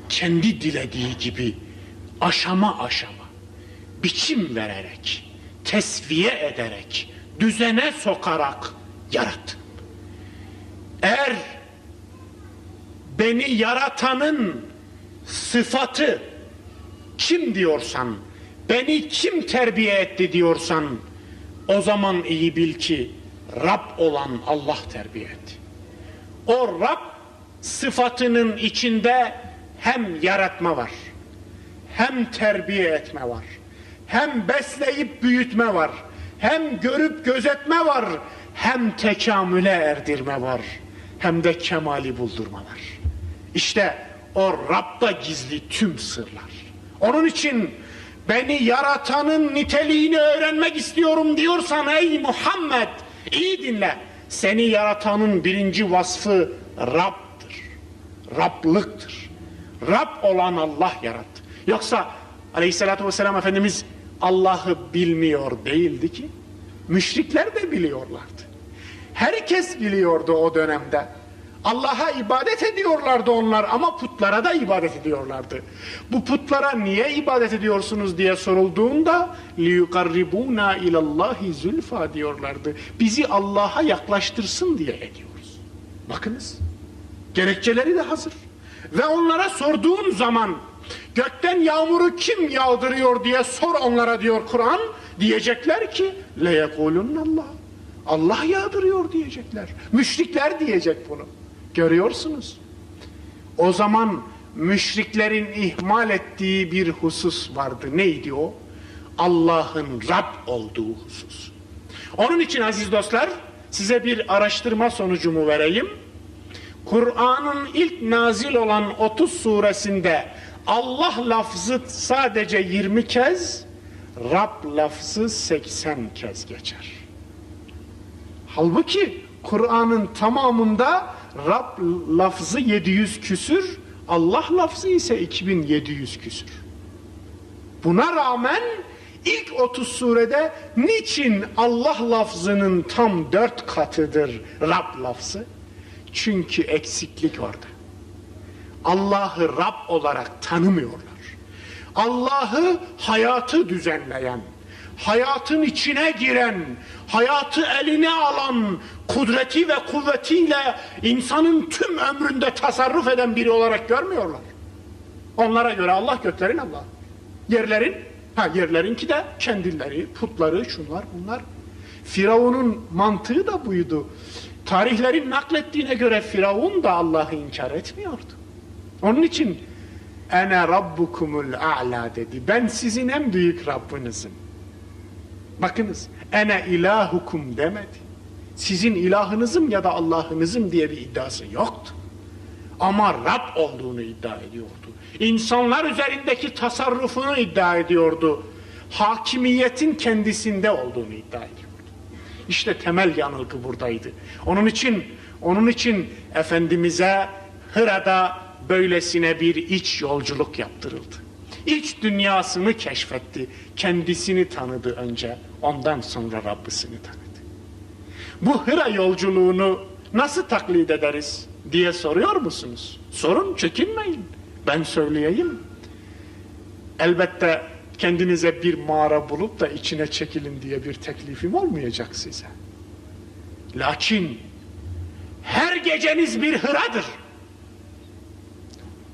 kendi dilediği gibi aşama aşama biçim vererek, tesviye ederek, düzene sokarak yarattı. Eğer beni yaratanın sıfatı kim diyorsan, beni kim terbiye etti diyorsan, o zaman iyi bil ki Rab olan Allah terbiye etti. O Rab sıfatının içinde hem yaratma var, hem terbiye etme var, hem besleyip büyütme var, Hem görüp gözetme var, hem tekamüle erdirme var, hem de kemali buldurma var. İşte o Rab'da gizli tüm sırlar. Onun için beni yaratanın niteliğini öğrenmek istiyorum diyorsan ey Muhammed, iyi dinle. Seni yaratanın birinci vasfı Rab'dır. Rablıktır. Rab olan Allah yarattı. Yoksa Aleyhisselatü Vesselam Efendimiz Allah'ı bilmiyor değildi ki. Müşrikler de biliyorlardı. Herkes biliyordu o dönemde. Allah'a ibadet ediyorlardı onlar ama putlara da ibadet ediyorlardı. Bu putlara niye ibadet ediyorsunuz diye sorulduğunda لِيُقَرِّبُونَا اِلَى اللّٰهِ زُلْفَى diyorlardı. Bizi Allah'a yaklaştırsın diye ediyoruz. Bakınız, gerekçeleri de hazır. Ve onlara sorduğun zaman gökten yağmuru kim yağdırıyor diye sor onlara diyor Kur'an. Diyecekler ki لَيَقُولُنَّ اللّٰهِ Allah yağdırıyor diyecekler. Müşrikler diyecek bunu. Görüyorsunuz. O zaman müşriklerin ihmal ettiği bir husus vardı. Neydi o? Allah'ın Rab olduğu husus. Onun için aziz dostlar, size bir araştırma sonucumu vereyim. Kur'an'ın ilk nazil olan 30 suresinde Allah lafzı sadece 20 kez, Rab lafzı 80 kez geçer. Halbuki Kur'an'ın tamamında Rab lafzı 700 küsür, Allah lafzı ise 2700 küsür. Buna rağmen ilk 30 surede niçin Allah lafzının tam 4 katıdır Rab lafzı? Çünkü eksiklik orada. Allah'ı Rab olarak tanımıyorlar. Allah'ı hayatı düzenleyen, hayatın içine giren, hayatı eline alan, kudreti ve kuvvetiyle insanın tüm ömründe tasarruf eden biri olarak görmüyorlar. Onlara göre Allah göklerin Allah'ı. Yerlerinki de kendileri, putları, şunlar bunlar. Firavun'un mantığı da buydu. Tarihlerin naklettiğine göre Firavun da Allah'ı inkar etmiyordu. Onun için ene rabbukumul a'la dedi. Ben sizin en büyük Rabbinizim. Bakınız, ene ilahukum demedi. Sizin ilahınızım ya da Allah'ınızım diye bir iddiası yoktu. Ama Rab olduğunu iddia ediyordu. İnsanlar üzerindeki tasarrufunu iddia ediyordu. Hakimiyetin kendisinde olduğunu iddia ediyordu. İşte temel yanılgı buradaydı. Onun için Efendimiz'e Hıra'da böylesine bir iç yolculuk yaptırıldı. İç dünyasını keşfetti. Kendisini tanıdı önce. Ondan sonra Rabbisini tanıdı. Bu Hıra yolculuğunu nasıl taklit ederiz diye soruyor musunuz? Sorun, çekinmeyin. Ben söyleyeyim. Elbette kendinize bir mağara bulup da içine çekilin diye bir teklifim olmayacak size. Lakin her geceniz bir Hıra'dır.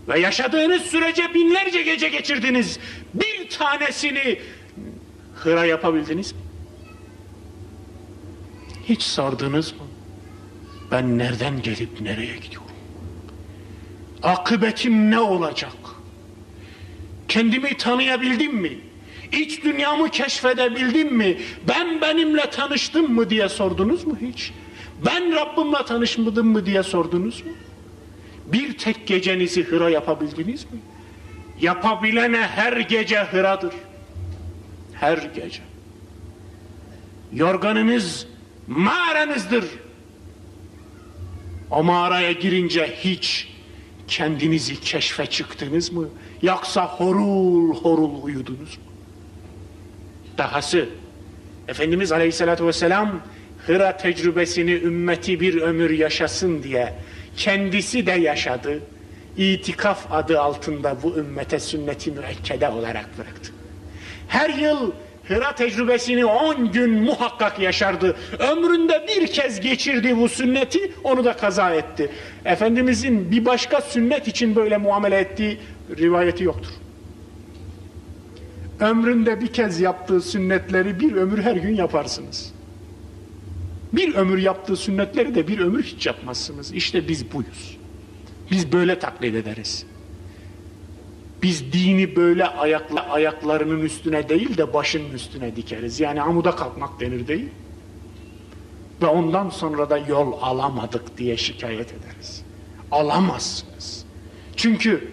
Ve yaşadığınız sürece binlerce gece geçirdiniz. Bir tanesini Hıra yapabildiniz mi? Hiç sordunuz mu? Ben nereden gelip nereye gidiyorum? Akıbetim ne olacak? Kendimi tanıyabildim mi? İç dünyamı keşfedebildim mi? Ben benimle tanıştım mı diye sordunuz mu hiç? Ben Rabbimle tanışmadım mı diye sordunuz mu? Bir tek gecenizi Hıra yapabildiniz mi? Yapabilene her gece Hıra'dır. Her gece. Yorganınız mağaranızdır. O mağaraya girince hiç kendinizi keşfe çıktınız mı? Yoksa horul horul uyudunuz mu? Dahası Efendimiz Aleyhisselatü Vesselam Hıra tecrübesini ümmeti bir ömür yaşasın diye kendisi de yaşadı. İtikaf adı altında bu ümmete sünnet-i müekkede olarak bıraktı. Her yıl Hıra tecrübesini 10 gün muhakkak yaşardı. Ömründe bir kez geçirdi bu sünneti, onu da kaza etti. Efendimizin bir başka sünnet için böyle muamele ettiği rivayeti yoktur. Ömründe bir kez yaptığı sünnetleri bir ömür her gün yaparsınız. Bir ömür yaptığı sünnetleri de bir ömür hiç yapmazsınız. İşte biz buyuz. Biz böyle taklit ederiz. Biz dini böyle ayaklarının üstüne değil de başının üstüne dikeriz. Yani amuda kalkmak denir değil. Ve ondan sonra da yol alamadık diye şikayet ederiz. Alamazsınız. Çünkü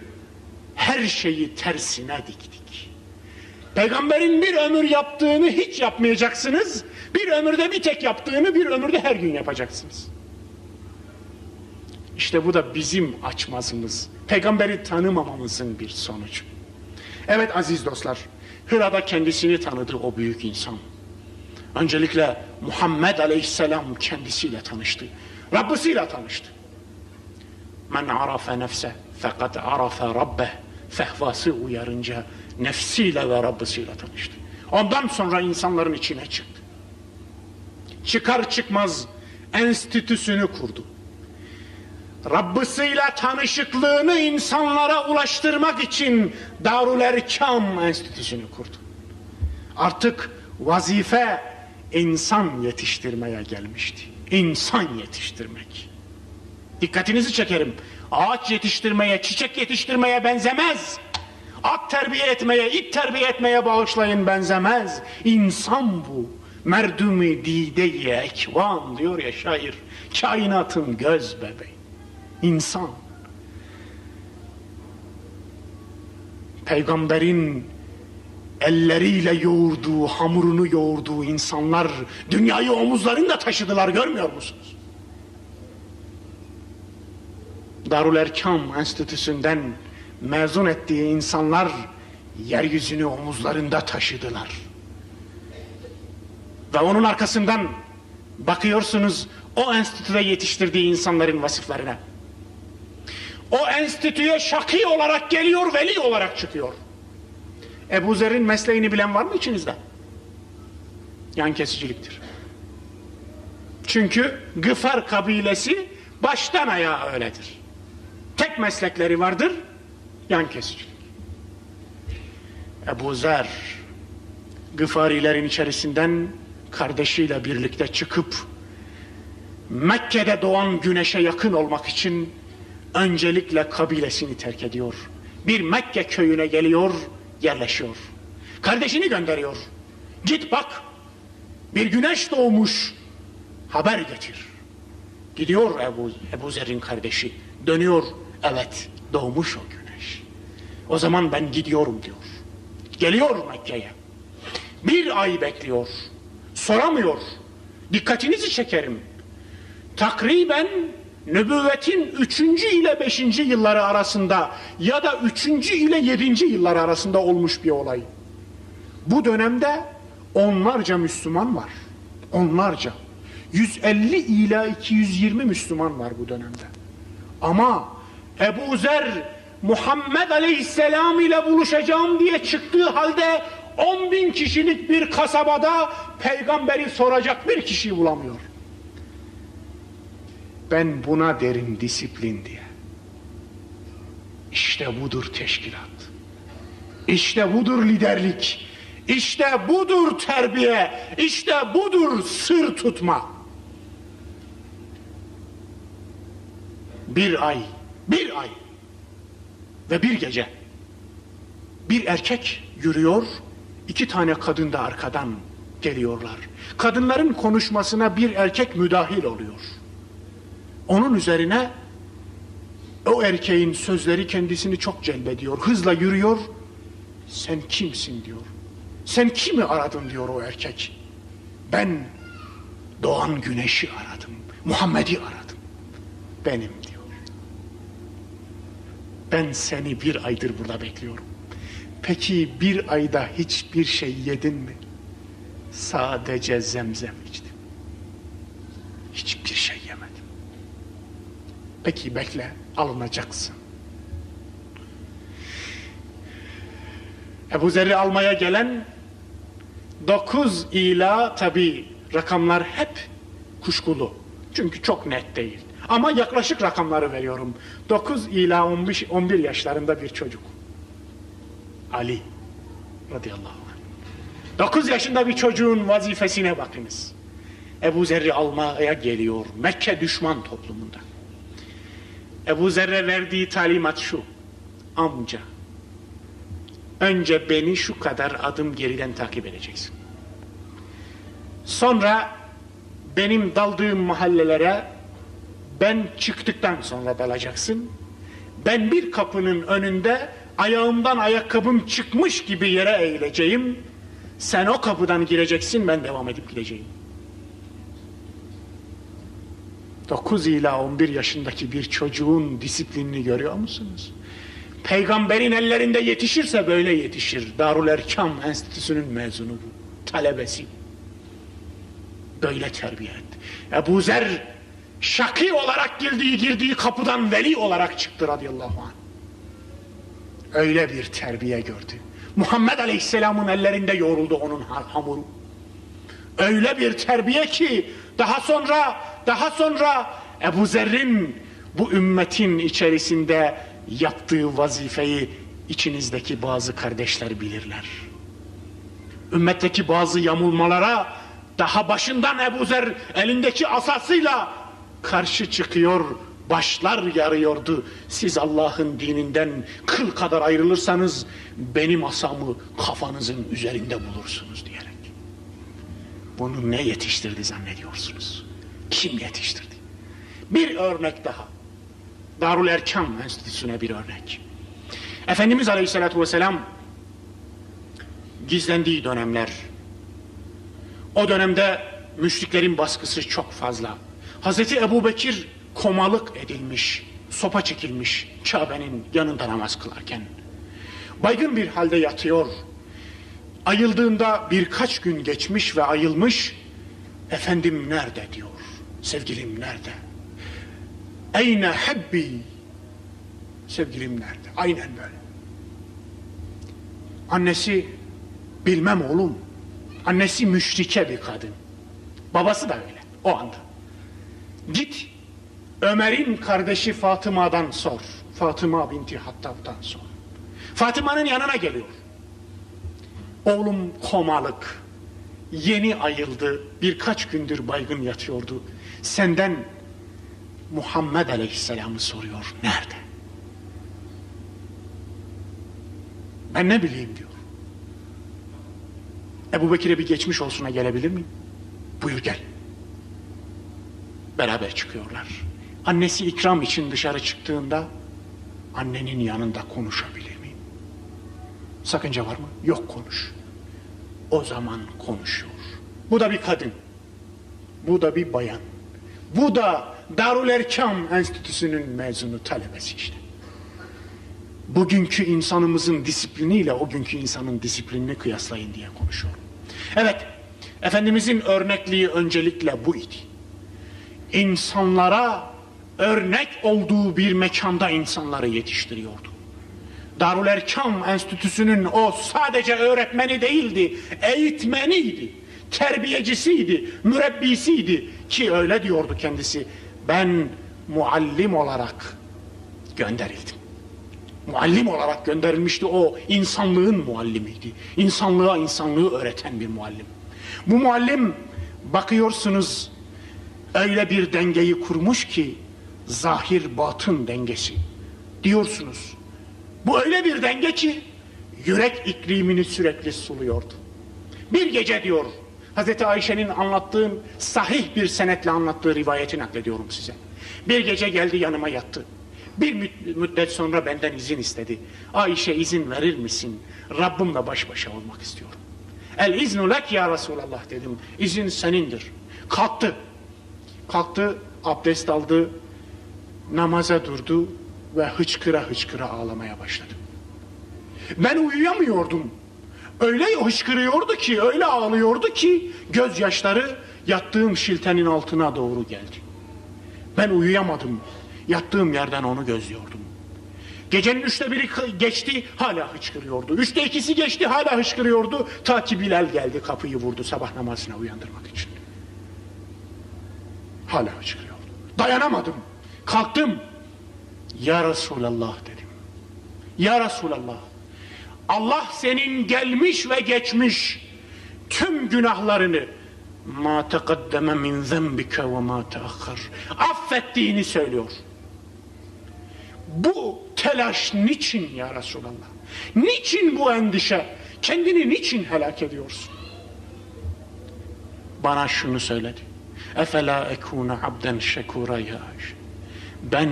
her şeyi tersine diktik. Peygamberin bir ömür yaptığını hiç yapmayacaksınız. Bir ömürde bir tek yaptığını bir ömürde her gün yapacaksınız. İşte bu da bizim açmazımız, peygamberi tanımamamızın bir sonucu. Evet aziz dostlar, Hira'da kendisini tanıdı o büyük insan. Öncelikle Muhammed Aleyhisselam kendisiyle tanıştı. Rabbisiyle tanıştı. Men arafe nefse fekad arafe rabbeh. Fehvası uyarınca nefsiyle ve Rabbisiyle tanıştı. Ondan sonra insanların içine çıktı. Çıkar çıkmaz enstitüsünü kurdu. Rabbisiyle tanışıklığını insanlara ulaştırmak için Darul Erkam Enstitüsü'nü kurdu. Artık vazife insan yetiştirmeye gelmişti. İnsan yetiştirmek. Dikkatinizi çekerim. Ağaç yetiştirmeye, çiçek yetiştirmeye benzemez. At terbiye etmeye, it terbiye etmeye bağışlayın benzemez. İnsan bu. Merdumi dide-i ekvan diyor ya şair. Kainatın göz bebeği. İnsan. Peygamberin elleriyle yoğurduğu, hamurunu yoğurduğu insanlar dünyayı omuzlarında taşıdılar, görmüyor musunuz? Darul Erkam Enstitüsü'nden mezun ettiği insanlar yeryüzünü omuzlarında taşıdılar. Ve onun arkasından bakıyorsunuz o enstitüde yetiştirdiği insanların vasıflarına. O enstitüye şaki olarak geliyor, veli olarak çıkıyor. Ebu Zer'in mesleğini bilen var mı içinizde? Yan kesiciliktir. Çünkü Gıfar kabilesi baştan ayağa öyledir. Tek meslekleri vardır, yan kesicilik. Ebu Zer, Gıfarilerin içerisinden kardeşiyle birlikte çıkıp Mekke'de doğan güneşe yakın olmak için öncelikle kabilesini terk ediyor. Bir Mekke köyüne geliyor, yerleşiyor. Kardeşini gönderiyor. Git bak, bir güneş doğmuş, haber getir. Gidiyor Ebu Zer'in kardeşi, dönüyor, evet doğmuş o güneş. O zaman ben gidiyorum diyor. Geliyor Mekke'ye. Bir ay bekliyor. Soramıyor. Dikkatinizi çekerim. Takriben nübüvvetin 3. ile 5. yılları arasında ya da 3. ile 7. yılları arasında olmuş bir olay. Bu dönemde onlarca Müslüman var. Onlarca. 150 ila 220 Müslüman var bu dönemde. Ama Ebu Zer Muhammed Aleyhisselam ile buluşacağım diye çıktığı halde 10.000 kişilik bir kasabada peygamberi soracak bir kişiyi bulamıyor. Ben buna derim disiplin diye. İşte budur teşkilat. İşte budur liderlik. İşte budur terbiye. İşte budur sır tutma. Bir ay ve bir gece bir erkek yürüyor, 2 tane kadın da arkadan geliyorlar. Kadınların konuşmasına bir erkek müdahil oluyor. Onun üzerine o erkeğin sözleri kendisini çok celbediyor. Hızla yürüyor. Sen kimsin diyor. Sen kimi aradın diyor o erkek. Ben doğan güneşi aradım. Muhammed'i aradım. Benim diyor. Ben seni bir aydır burada bekliyorum. Peki bir ayda hiçbir şey yedin mi? Sadece zemzem içtim. Hiçbir şey yemedim. Peki bekle, alınacaksın. Ebu Zer'i almaya gelen 9 ila, tabi rakamlar hep kuşkulu. Çünkü çok net değil. Ama yaklaşık rakamları veriyorum. 9 ila 11 yaşlarında bir çocuk. Ali radıyallahu anh. 9 yaşında bir çocuğun vazifesine bakınız. Ebu Zer'i almaya geliyor Mekke düşman toplumunda. Ebu Zer'e verdiği talimat şu: amca, Önce beni şu kadar adım geriden takip edeceksin. Sonra benim daldığım mahallelere ben çıktıktan sonra dalacaksın. Ben bir kapının önünde ayağımdan ayakkabım çıkmış gibi yere eğileceğim. Sen o kapıdan gireceksin, ben devam edip gideceğim. 9 ila 11 yaşındaki bir çocuğun disiplinini görüyor musunuz? Peygamberin ellerinde yetişirse böyle yetişir. Darülerkam Enstitüsü'nün mezunu bu. Talebesi. Böyle terbiye etti. Ebu Zer şakî olarak girdiği kapıdan veli olarak çıktı radıyallahu anh. Öyle bir terbiye gördü. Muhammed Aleyhisselam'ın ellerinde yoğruldu onun hamuru. Öyle bir terbiye ki daha sonra Ebu Zer'in bu ümmetin içerisinde yaptığı vazifeyi içinizdeki bazı kardeşler bilirler. Ümmetteki bazı yamulmalara daha başından Ebu Zer elindeki asasıyla karşı çıkıyor, başlar yarıyordu. Siz Allah'ın dininden kıl kadar ayrılırsanız benim asamı kafanızın üzerinde bulursunuz diyerek. Bunu ne yetiştirdi zannediyorsunuz? Kim yetiştirdi? Bir örnek daha. Darülerkam Enstitüsü'ne bir örnek. Efendimiz Aleyhisselatü Vesselam gizlendiği dönemler, o dönemde müşriklerin baskısı çok fazla. Hazreti Ebubekir komalık edilmiş, sopa çekilmiş Kabe'nin yanında namaz kılarken. Baygın bir halde yatıyor. Ayıldığında birkaç gün geçmiş ve ayılmış. Efendim nerede diyor. Sevgilim nerede? Eyne habbi. Sevgilim nerede? Aynen böyle. Annesi bilmem oğlum. Annesi müşrike bir kadın. Babası da öyle o anda. Git Ömer'in kardeşi Fatıma'dan sor. Fatıma binti Hattab'dan sor. Fatıma'nın yanına geliyor. Oğlum komalık. Yeni ayıldı. Birkaç gündür baygın yatıyordu. Senden Muhammed Aleyhisselam'ı soruyor. Nerede? Ben ne bileyim diyor. Ebubekir'e bir geçmiş olsuna gelebilir miyim? Buyur gel. Beraber çıkıyorlar. Annesi ikram için dışarı çıktığında annenin yanında konuşabilir miyim? Sakınca var mı? Yok, konuş. O zaman konuşuyor. Bu da bir kadın. Bu da bir bayan. Bu da Darülerkam Enstitüsü'nün mezunu talebesi işte. Bugünkü insanımızın disipliniyle o günkü insanın disiplinini kıyaslayın diye konuşuyorum. Evet, Efendimizin örnekliği öncelikle bu idi. İnsanlara örnek olduğu bir mekanda insanları yetiştiriyordu. Darülerkam Enstitüsü'nün o sadece öğretmeni değildi, eğitmeniydi, terbiyecisiydi, mürebbisiydi ki öyle diyordu kendisi. Ben muallim olarak gönderildim. Muallim olarak gönderilmişti, o insanlığın muallimiydi. İnsanlığa insanlığı öğreten bir muallim. Bu muallim bakıyorsunuz öyle bir dengeyi kurmuş ki zahir batın dengesi diyorsunuz. Bu öyle bir denge ki yürek iklimini sürekli suluyordu. Bir gece diyor Hazreti Ayşe'nin anlattığım sahih bir senetle anlattığı rivayeti naklediyorum size. Bir gece geldi yanıma yattı. Bir müddet sonra benden izin istedi. Ayşe izin verir misin? Rabbimle baş başa olmak istiyorum. El iznu lek ya Resulallah dedim. İzin senindir. Kalktı, abdest aldı, namaza durdu ve hıçkıra hıçkıra ağlamaya başladı. Ben uyuyamıyordum. Öyle hıçkırıyordu ki, öyle ağlıyordu ki gözyaşları yattığım şiltenin altına doğru geldi. Ben uyuyamadım. Yattığım yerden onu gözlüyordum. Gecenin 1/3 geçti, hala hıçkırıyordu. 2/3 geçti, hala hıçkırıyordu. Ta ki Bilal geldi, kapıyı vurdu sabah namazına uyandırmak için. Hala hıçkırıyordu. Dayanamadım. Kalktım. Ya Resulallah dedim. Ya Resulallah. Allah senin gelmiş ve geçmiş tüm günahlarını ma teqaddeme min zenbike ve ma teakhar affettiğini söylüyor. Bu telaş niçin ya Resulallah? Niçin bu endişe? Kendini niçin helak ediyorsun? Bana şunu söyledi. Efela ekûne abden şekûra ya Ayşe. Ben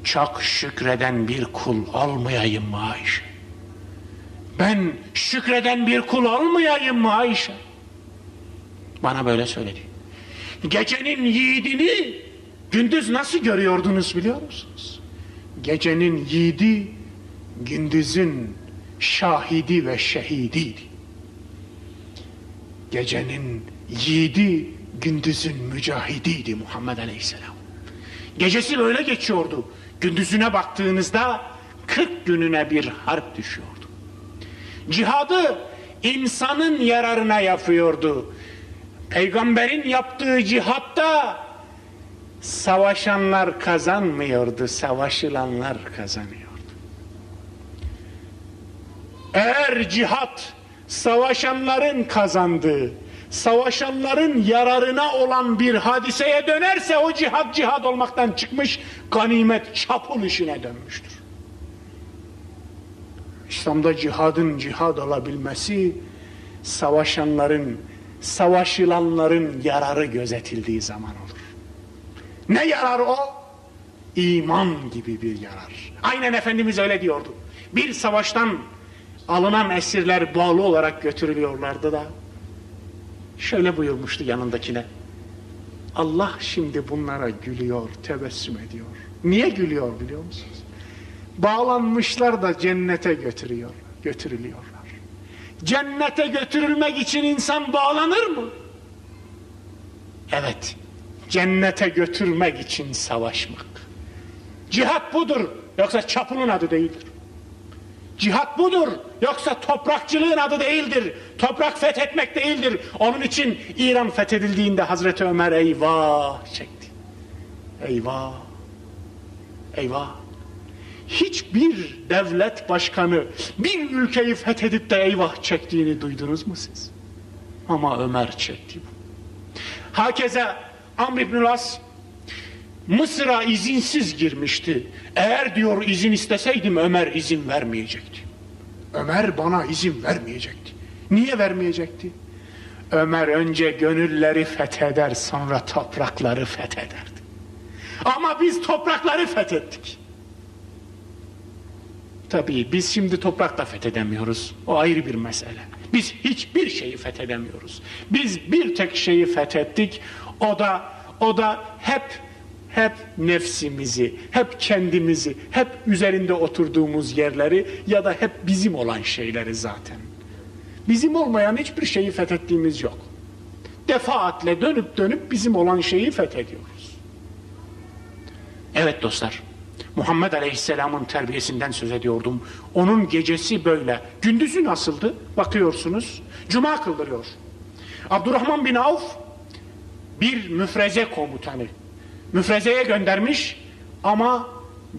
çok şükreden bir kul olmayayım mı Ayşe? Ben şükreden bir kul olmayayım mı Ayşe? Bana böyle söyledi. Gecenin yiğidini gündüz nasıl görüyordunuz biliyor musunuz? Gecenin yiğidi gündüzün şahidi ve şehidiydi. Gecenin yiğidi gündüzün mücahidiydi Muhammed Aleyhisselam. Gecesi böyle geçiyordu. Gündüzüne baktığınızda 40 gününe bir harp düşüyordu. Cihadı insanın yararına yapıyordu. Peygamberin yaptığı cihatta savaşanlar kazanmıyordu, savaşılanlar kazanıyordu. Eğer cihat savaşanların kazandığı, savaşanların yararına olan bir hadiseye dönerse o cihad olmaktan çıkmış, ganimet çapul işine dönmüştür. İslam'da cihadın cihad olabilmesi, savaşanların, savaşılanların yararı gözetildiği zaman olur. Ne yarar o? İman gibi bir yarar. Aynen Efendimiz öyle diyordu. Bir savaştan alınan esirler bağlı olarak götürülüyorlardı da şöyle buyurmuştu yanındakine. Allah şimdi bunlara gülüyor, tebessüm ediyor. Niye gülüyor biliyor musunuz? Bağlanmışlar da cennete götürülüyorlar. Cennete götürülmek için insan bağlanır mı? Evet, cennete götürmek için savaşmak. Cihat budur, yoksa çapulun adı değildir. Cihat budur, yoksa toprakçılığın adı değildir. Toprak fethetmek değildir. Onun için İran fethedildiğinde Hazreti Ömer eyvah çekti. Eyvah, eyvah. Hiçbir devlet başkanı bir ülkeyi fethedip de eyvah çektiğini duydunuz mu siz? Ama Ömer çekti. Hakeza Amr İbnül As Mısır'a izinsiz girmişti. Eğer diyor izin isteseydim Ömer izin vermeyecekti. Ömer bana izin vermeyecekti. Niye vermeyecekti? Ömer önce gönülleri fetheder, sonra toprakları fethederdi. Ama biz toprakları fethettik. Tabii biz şimdi toprak da fethedemiyoruz. O ayrı bir mesele. Biz hiçbir şeyi fethedemiyoruz. Biz bir tek şeyi fethettik. O da hep nefsimizi, hep kendimizi, hep üzerinde oturduğumuz yerleri ya da hep bizim olan şeyleri zaten. Bizim olmayan hiçbir şeyi fethettiğimiz yok. Defaatle dönüp bizim olan şeyi fethediyoruz. Evet dostlar, Muhammed Aleyhisselam'ın terbiyesinden söz ediyordum. Onun gecesi böyle. Gündüzü nasıldı? Bakıyorsunuz, cuma kıldırıyor. Abdurrahman bin Avf bir müfreze komutanı. Müfrezeye göndermiş ama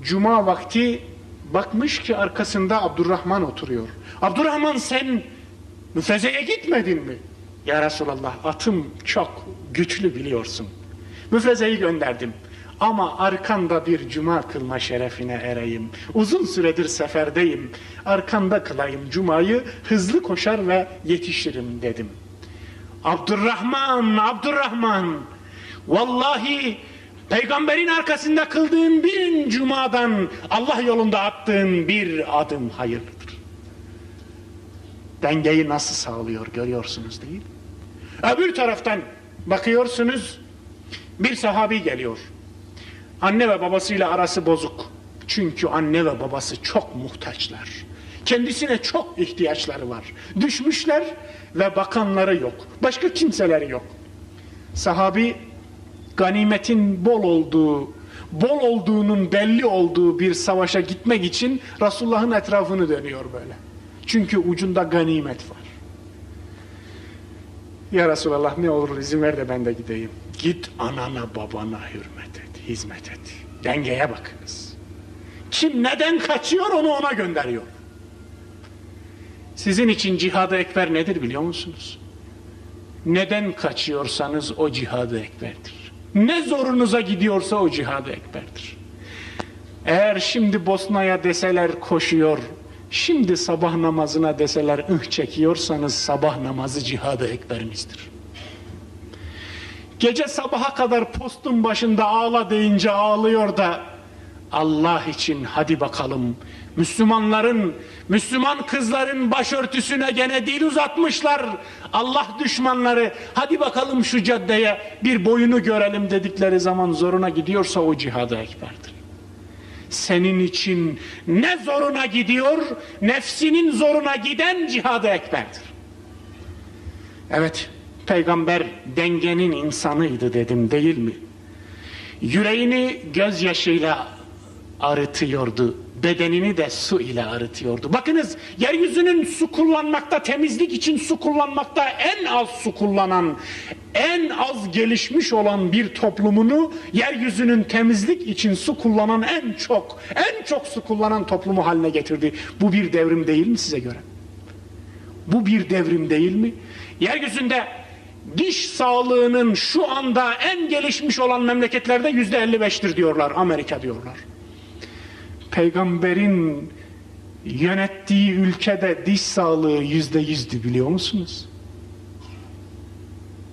cuma vakti bakmış ki arkasında Abdurrahman oturuyor. Abdurrahman sen müfrezeye gitmedin mi? Ya Resulallah atım çok güçlü biliyorsun. Müfrezeyi gönderdim. Ama arkanda bir cuma kılma şerefine ereyim. Uzun süredir seferdeyim. Arkanda kılayım cumayı, hızlı koşar ve yetişirim dedim. Abdurrahman, vallahi peygamberin arkasında kıldığın bin cumadan Allah yolunda attığın bir adım hayırlıdır. Dengeyi nasıl sağlıyor görüyorsunuz değil mi? Öbür taraftan bakıyorsunuz bir sahabi geliyor. Anne ve babasıyla arası bozuk. Çünkü anne ve babası çok muhtaçlar. Kendisine çok ihtiyaçları var. Düşmüşler ve bakanları yok. Başka kimseleri yok. Sahabi ganimetin bol olduğunun belli olduğu bir savaşa gitmek için Resulullah'ın etrafını dönüyor böyle. Çünkü ucunda ganimet var. Ya Resulallah ne olur izin ver de ben de gideyim. Git anana babana hürmet et, hizmet et. Dengeye bakınız. Kim neden kaçıyor onu ona gönderiyor. Sizin için cihad-ı ekber nedir biliyor musunuz? Neden kaçıyorsanız o cihad-ı ekberdir. Ne zorunuza gidiyorsa o cihad-ı ekberdir. Eğer şimdi Bosna'ya deseler koşuyor, şimdi sabah namazına deseler çekiyorsanız sabah namazı cihad-ı ekberimizdir. Gece sabaha kadar postun başında ağla deyince ağlıyor da Allah için hadi bakalım Müslüman kızların başörtüsüne gene dil uzatmışlar Allah düşmanları, hadi bakalım şu caddeye bir boyunu görelim dedikleri zaman zoruna gidiyorsa o cihad-ı ekberdir. Senin için ne zoruna gidiyor, nefsinin zoruna giden cihad-ı ekberdir. Evet, peygamber dengenin insanıydı dedim değil mi? Yüreğini gözyaşıyla arıtıyordu, bedenini de su ile arıtıyordu. Bakınız, yeryüzünün su kullanmakta, temizlik için su kullanmakta en az su kullanan, en az gelişmiş olan bir toplumunu yeryüzünün temizlik için su kullanan en çok su kullanan toplumu haline getirdi. Bu bir devrim değil mi size göre? Bu bir devrim değil mi? Yeryüzünde diş sağlığının şu anda en gelişmiş olan memleketlerde %55'tir diyorlar, Amerika diyorlar. Peygamberin yönettiği ülkede diş sağlığı %100'dü biliyor musunuz?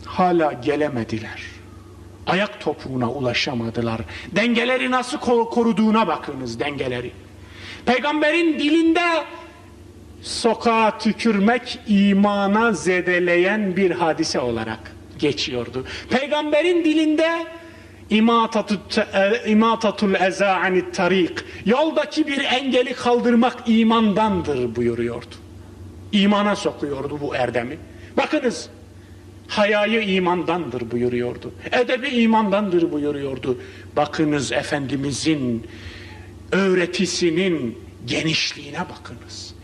Hala gelemediler. Ayak topuğuna ulaşamadılar. Dengeleri nasıl koruduğuna bakınız, dengeleri. Peygamberin dilinde sokağa tükürmek imana zedeleyen bir hadise olarak geçiyordu. Peygamberin dilinde imatatul eza anit tarik, yoldaki bir engeli kaldırmak imandandır buyuruyordu. İmana sokuyordu bu erdemi. Bakınız, hayayı imandandır buyuruyordu. Edebi imandandır buyuruyordu. Bakınız Efendimizin öğretisinin genişliğine bakınız.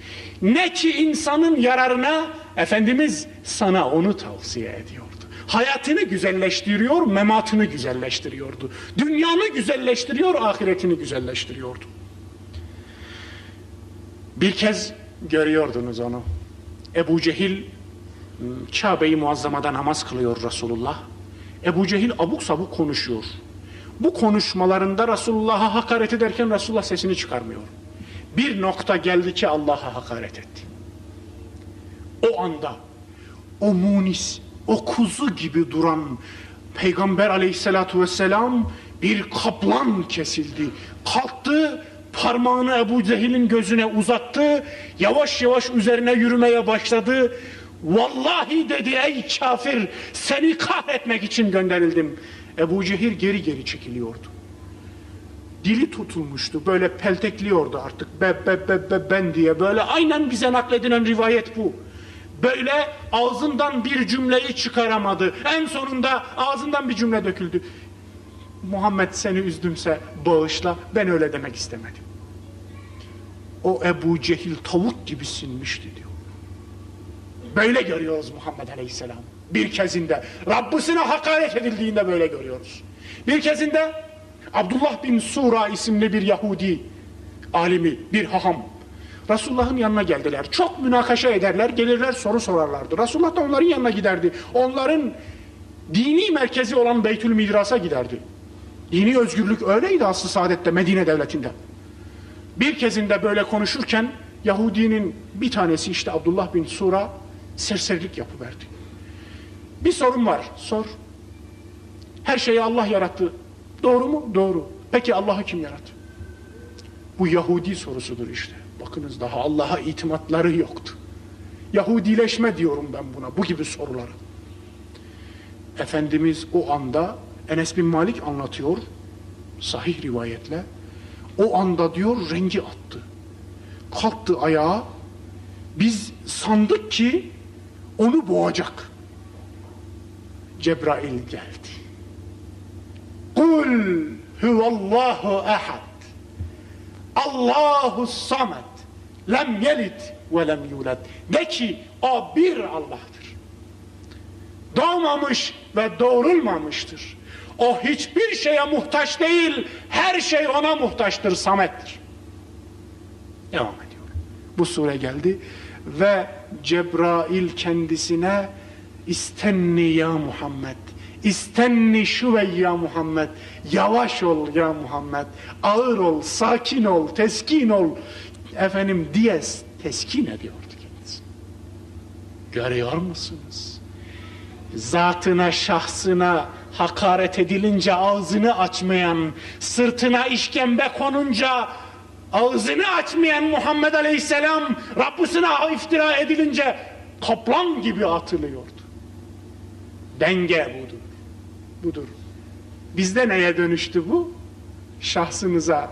Ne ki insanın yararına, Efendimiz sana onu tavsiye ediyordu. Hayatını güzelleştiriyor, mematını güzelleştiriyordu. Dünyanı güzelleştiriyor, ahiretini güzelleştiriyordu. Bir kez görüyordunuz onu. Ebu Cehil Kabe-i Muazzama'da namaz kılıyor Resulullah. Ebu Cehil abuk sabuk konuşuyor. Bu konuşmalarında Resulullah'a hakaret ederken Resulullah sesini çıkarmıyor. Bir nokta geldi ki Allah'a hakaret etti. O anda o munis, o kuzu gibi duran Peygamber aleyhissalatu vesselam bir kaplan kesildi. Kalktı, parmağını Ebu Cehil'in gözüne uzattı, yavaş yavaş üzerine yürümeye başladı. Vallahi dedi, ey kafir, seni kahretmek için gönderildim. Ebu Cehil geri geri çekiliyordu. Dili tutulmuştu, böyle peltekliyordu artık, ben diye, böyle aynen bize nakledilen rivayet bu. Böyle ağzından bir cümleyi çıkaramadı. En sonunda ağzından bir cümle döküldü. Muhammed seni üzdümse bağışla, ben öyle demek istemedim. O Ebu Cehil tavuk gibi sinmişti diyor. Böyle görüyoruz Muhammed Aleyhisselam. Bir kezinde Rabbisine hakaret edildiğinde böyle görüyoruz. Bir kezinde Abdullah bin Sura isimli bir Yahudi alimi, bir haham Resulullah'ın yanına geldiler. Çok münakaşa ederler, gelirler soru sorarlardı. Resulullah da onların yanına giderdi. Onların dini merkezi olan Beytül Midras'a giderdi. Dini özgürlük öyleydi aslı saadette, Medine devletinde. Bir kezinde böyle konuşurken Yahudinin bir tanesi, işte Abdullah bin Sura, serserilik yapıverdi. Bir sorun var, sor. Her şeyi Allah yarattı. Doğru mu? Doğru. Peki Allah'ı kim yarattı? Bu Yahudi sorusudur işte. Bakınız, daha Allah'a itimatları yoktu. Yahudileşme diyorum ben buna, bu gibi soruları. Efendimiz o anda, Enes bin Malik anlatıyor, sahih rivayetle, o anda diyor rengi attı. Kalktı ayağa, biz sandık ki onu boğacak. Cebrail geldi. Kul huvallahu ehad, Allahu samed, lem yelid ve lem yulad. De ki o bir Allah'tır. Doğmamış ve doğrulmamıştır. O hiçbir şeye muhtaç değil, her şey ona muhtaçtır, samettir. Devam ediyor. Bu sure geldi ve Cebrail kendisine, İstenni ya Muhammed, İstenni şüve ya Muhammed. Yavaş ol ya Muhammed. Ağır ol, sakin ol, teskin ol. Efendim diye teskin ediyordu kendisi. Görüyor musunuz? Zatına, şahsına hakaret edilince ağzını açmayan, sırtına işkembe konunca ağzını açmayan Muhammed Aleyhisselam, Rabbisine iftira edilince kaplan gibi atılıyordu. Denge budur. Budur. Bizde neye dönüştü bu? Şahsınıza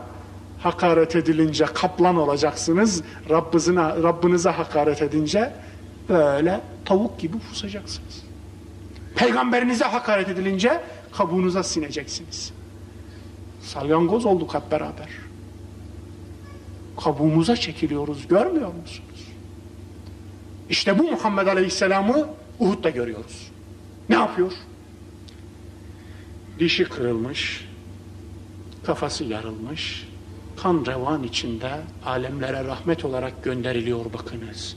hakaret edilince kaplan olacaksınız, Rabbinize hakaret edince böyle tavuk gibi pusacaksınız. Peygamberinize hakaret edilince kabuğunuza sineceksiniz. Salyangoz olduk hep beraber. Kabuğumuza çekiliyoruz, görmüyor musunuz? İşte bu Muhammed Aleyhisselam'ı Uhud'da görüyoruz. Ne yapıyor? Dişi kırılmış, kafası yarılmış, kan revan içinde alemlere rahmet olarak gönderiliyor bakınız.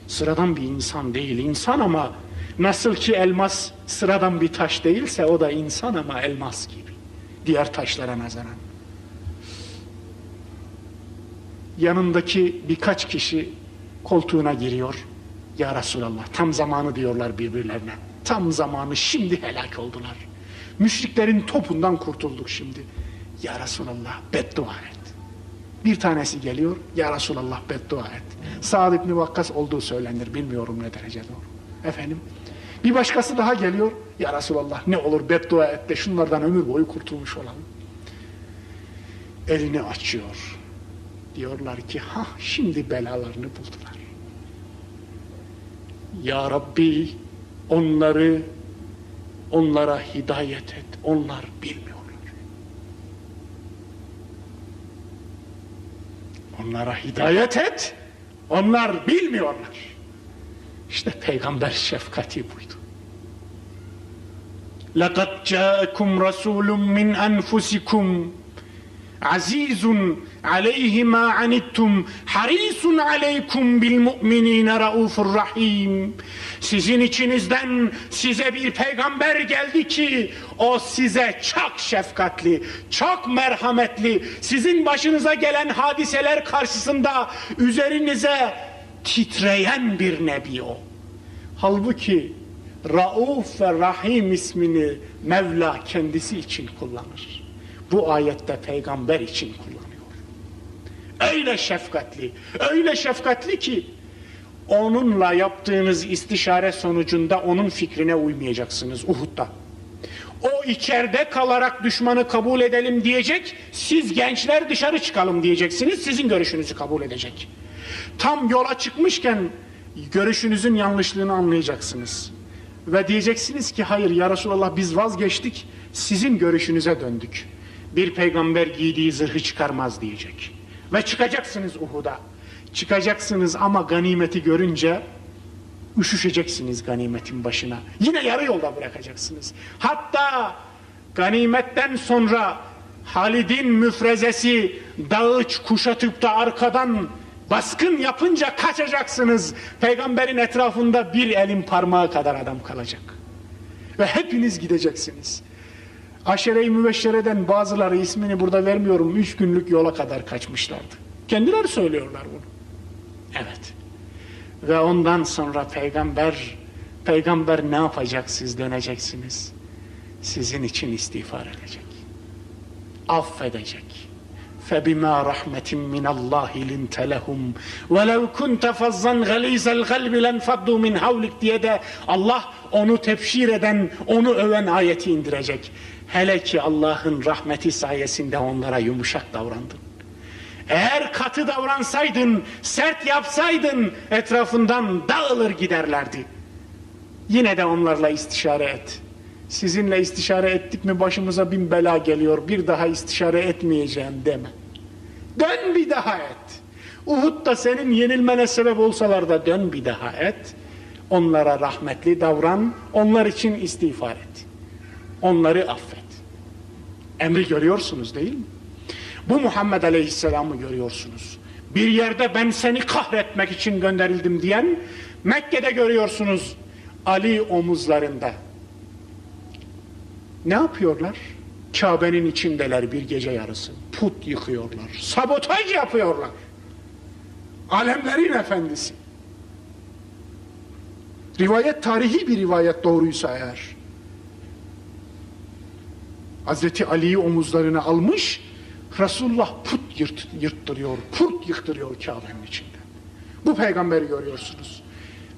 Sıradan bir insan değil, insan ama nasıl ki elmas sıradan bir taş değilse o da insan ama elmas gibi. Diğer taşlara nazaran. Yanındaki birkaç kişi koltuğuna giriyor. Ya Resulallah, tam zamanı diyorlar birbirlerine. Tam zamanı, şimdi helak oldular. Müşriklerin topundan kurtulduk şimdi. Ya Resulallah, beddua et. Bir tanesi geliyor, ya Resulallah beddua et. Sa'd ibn Vakkas olduğu söylenir, bilmiyorum ne derece doğru. Efendim, bir başkası daha geliyor, ya Resulallah ne olur beddua et de şunlardan ömür boyu kurtulmuş olalım. Elini açıyor. Diyorlar ki, şimdi belalarını buldular. Ya Rabbi, onlara hidayet et, onlar bilmiyorlar. Onlara hidayet et, onlar bilmiyorlar. İşte peygamber şefkati buydu. لَقَدْ جَاءَكُمْ رَسُولٌ مِّنْ أَنْفُسِكُمْ عَزِيزٌ عَلَيْهِ مَا عَنِتُّمْ حَرِيصٌ عَلَيْكُمْ بِالْمُؤْمِنِينَ رَؤُوفٌ رَحِيمٌ. Sizin içinizden size bir peygamber geldi ki o size çok şefkatli, çok merhametli, sizin başınıza gelen hadiseler karşısında üzerinize titreyen bir nebi o. Halbuki Rauf ve Rahim ismini Mevla kendisi için kullanır. Bu ayette peygamber için kullanıyor. Öyle şefkatli ki onunla yaptığınız istişare sonucunda onun fikrine uymayacaksınız Uhud'da. O içeride kalarak düşmanı kabul edelim diyecek, siz gençler dışarı çıkalım diyeceksiniz, sizin görüşünüzü kabul edecek. Tam yola çıkmışken görüşünüzün yanlışlığını anlayacaksınız. Ve diyeceksiniz ki hayır ya Resulallah biz vazgeçtik, sizin görüşünüze döndük. Bir peygamber giydiği zırhı çıkarmaz diyecek. Ve çıkacaksınız Uhud'a. Çıkacaksınız ama ganimeti görünce üşüşeceksiniz ganimetin başına. Yine yarı yolda bırakacaksınız. Hatta ganimetten sonra Halid'in müfrezesi dağı kuşatıp da arkadan baskın yapınca kaçacaksınız. Peygamberin etrafında bir elin parmağı kadar adam kalacak. Ve hepiniz gideceksiniz. Aşere-i Mübeşşere'den bazıları, ismini burada vermiyorum, 3 günlük yola kadar kaçmışlardı. Kendileri söylüyorlar bunu. Evet. Ve ondan sonra peygamber ne yapacak, siz döneceksiniz. Sizin için istiğfar edecek. Affedecek. فَبِمَا رَحْمَةٍ مِّنَ اللّٰهِ لِنْتَ لَهُمْ وَلَوْ كُنْتَ فَظًّا غَلِيظَ الْقَلْبِ لَنْفَضُّوا مِنْ حَوْلِكَ diye de Allah onu tebşir eden, onu öven ayeti indirecek. Hele ki Allah'ın rahmeti sayesinde onlara yumuşak davrandın. Eğer katı davransaydın, sert yapsaydın etrafından dağılır giderlerdi. Yine de onlarla istişare et. Sizinle istişare ettik mi başımıza bin bela geliyor, bir daha istişare etmeyeceğim deme. Dön bir daha et. Uhud'da senin yenilmene sebep olsalar da dön bir daha et. Onlara rahmetli davran, onlar için istiğfar et. Onları affet. Emri görüyorsunuz değil mi? Bu Muhammed Aleyhisselam'ı görüyorsunuz. Bir yerde ben seni kahretmek için gönderildim diyen, Mekke'de görüyorsunuz Ali omuzlarında. Ne yapıyorlar? Kabe'nin içindeler bir gece yarısı. Put yıkıyorlar. Sabotaj yapıyorlar. Alemlerin efendisi. Rivayet tarihi bir rivayet doğruysa eğer. Hazreti Ali'yi omuzlarına almış, Resulullah put yırttırıyor, put yıktırıyor Kabe'nin içinde. Bu peygamberi görüyorsunuz.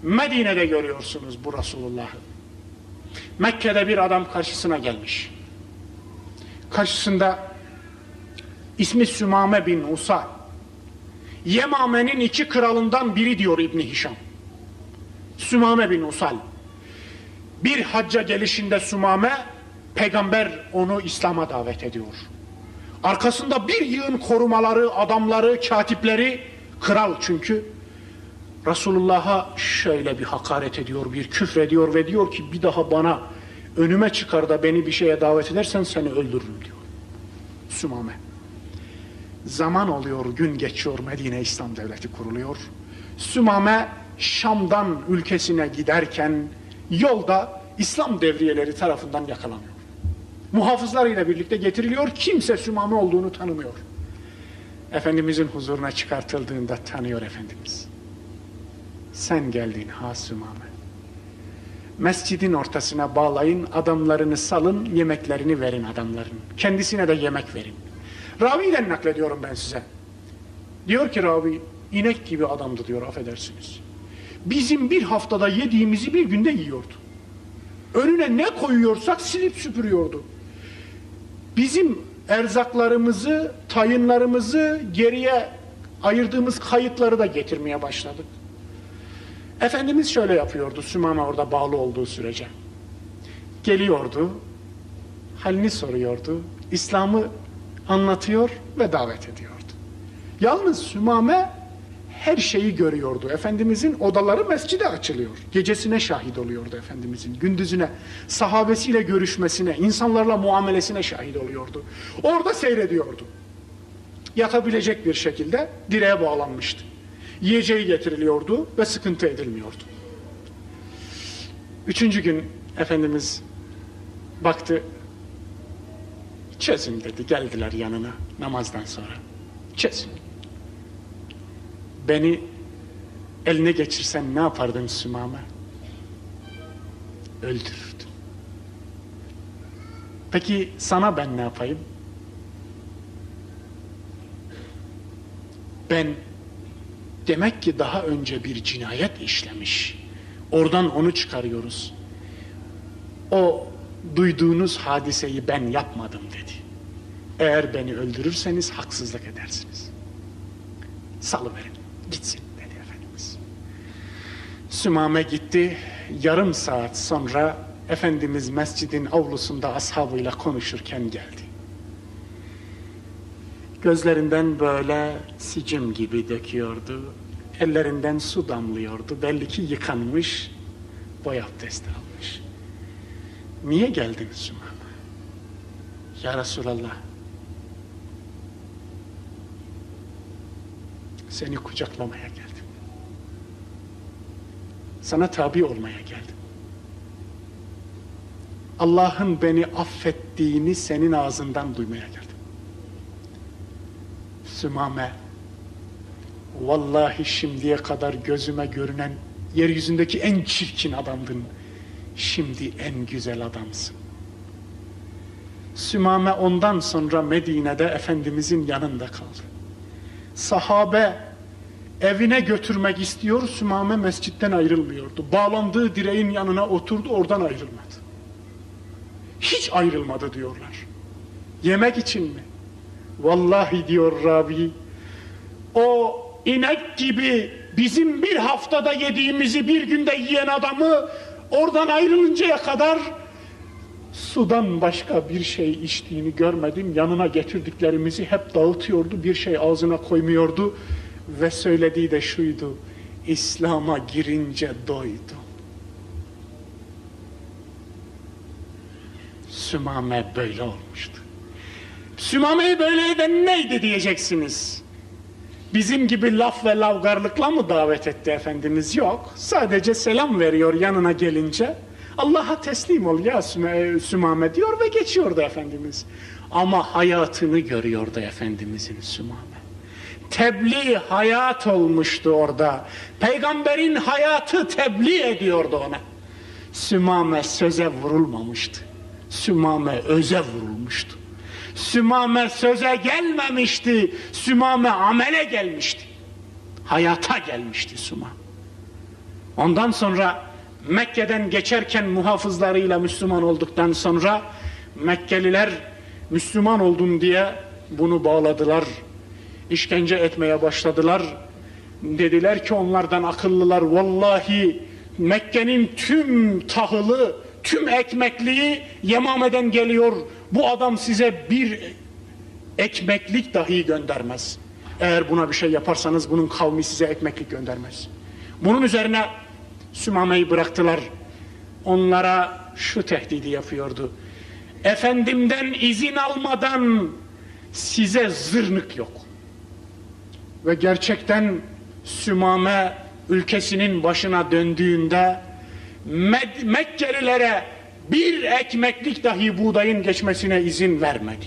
Medine'de görüyorsunuz bu Resulullah'ı. Mekke'de bir adam karşısına gelmiş. Karşısında ismi Sümame bin Usal. Yemame'nin 2 kralından biri diyor İbni Hişam. Sümame bin Usal. Bir hacca gelişinde Sümame, peygamber onu İslam'a davet ediyor. Arkasında bir yığın korumaları, adamları, katipleri, kral çünkü, Resulullah'a şöyle bir hakaret ediyor, bir küfrediyor ve diyor ki bir daha bana önüme çıkar da beni bir şeye davet edersen seni öldürürüm diyor. Sümame. Zaman oluyor, gün geçiyor, Medine İslam Devleti kuruluyor. Sümame Şam'dan ülkesine giderken yolda İslam devriyeleri tarafından yakalanıyor. Muhafızlarıyla birlikte getiriliyor, kimse Sümame olduğunu tanımıyor. Efendimizin huzuruna çıkartıldığında tanıyor Efendimiz. Sen geldin ha Sümame. Mescidin ortasına bağlayın, adamlarını salın, yemeklerini verin adamların. Kendisine de yemek verin. Ravi'den naklediyorum ben size. Diyor ki ravi, inek gibi adamdı diyor, affedersiniz. Bizim bir haftada yediğimizi bir günde yiyordu. Önüne ne koyuyorsak silip süpürüyordu. Bizim erzaklarımızı, tayınlarımızı, geriye ayırdığımız kayıtları da getirmeye başladık. Efendimiz şöyle yapıyordu, Sümame orada bağlı olduğu sürece. Geliyordu, halini soruyordu, İslam'ı anlatıyor ve davet ediyordu. Yalnız Sümame her şeyi görüyordu. Efendimizin odaları mescide açılıyor. Gecesine şahit oluyordu Efendimizin. Gündüzüne, sahabesiyle görüşmesine, insanlarla muamelesine şahit oluyordu. Orada seyrediyordu. Yatabilecek bir şekilde direğe bağlanmıştı. Yiyeceği getiriliyordu ve sıkıntı edilmiyordu. 3. gün Efendimiz baktı, çözün dedi, geldiler yanına namazdan sonra. Çözün. Beni eline geçirsen ne yapardın Sümame? Öldürürdüm. Peki sana ben ne yapayım? Ben demek ki daha önce bir cinayet işlemiş. Oradan onu çıkarıyoruz. O duyduğunuz hadiseyi ben yapmadım dedi. Eğer beni öldürürseniz haksızlık edersiniz. Salıverin, gitsin dedi Efendimiz. Sümame gitti. Yarım saat sonra Efendimiz mescidin avlusunda ashabıyla konuşurken geldi. Gözlerinden böyle sicim gibi döküyordu. Ellerinden su damlıyordu. Belli ki yıkanmış, boy abdesti almış. Niye geldin Sümame? Ya Resulallah, seni kucaklamaya geldim. Sana tabi olmaya geldim. Allah'ın beni affettiğini senin ağzından duymaya geldim. Sümame, vallahi şimdiye kadar gözüme görünen yeryüzündeki en çirkin adamdın. Şimdi en güzel adamsın. Sümame ondan sonra Medine'de Efendimizin yanında kaldı. Sahabe evine götürmek istiyor, Sümame mescitten ayrılmıyordu. Bağlandığı direğin yanına oturdu, oradan ayrılmadı. Hiç ayrılmadı diyorlar. Yemek için mi? Vallahi diyor ravi, o inek gibi bizim bir haftada yediğimizi bir günde yiyen adamı oradan ayrılıncaya kadar sudan başka bir şey içtiğini görmedim. Yanına getirdiklerimizi hep dağıtıyordu, bir şey ağzına koymuyordu ve söylediği de şuydu: İslam'a girince doydu. Sümame böyle olmuştu. Sümame'yi böyle eden neydi diyeceksiniz? Bizim gibi laf ve lavgarlıkla mı davet etti Efendimiz? Yok. Sadece selam veriyor yanına gelince. Allah'a teslim ol ya Sümame diyor ve geçiyordu Efendimiz. Ama hayatını görüyordu Efendimizin Sümame. Tebliğ hayat olmuştu orada. Peygamberin hayatı tebliğ ediyordu ona. Sümame söze vurulmamıştı. Sümame öze vurulmuştu. Sümame söze gelmemişti. Sümame amele gelmişti. Hayata gelmişti Sümame. Ondan sonra Mekke'den geçerken muhafızlarıyla Müslüman olduktan sonra Mekkeliler Müslüman oldun diye bunu bağladılar. İşkence etmeye başladılar. Dediler ki onlardan akıllılar, vallahi Mekke'nin tüm tahılı, tüm ekmekliği Yemame'den geliyor. Bu adam size bir ekmeklik dahi göndermez. Eğer buna bir şey yaparsanız bunun kavmi size ekmeklik göndermez. Bunun üzerine Sümame'yi bıraktılar. Onlara şu tehdidi yapıyordu. Efendimden izin almadan size zırnık yok. Ve gerçekten Sümame ülkesinin başına döndüğünde Mekkelilere bir ekmeklik dahi buğdayın geçmesine izin vermedi.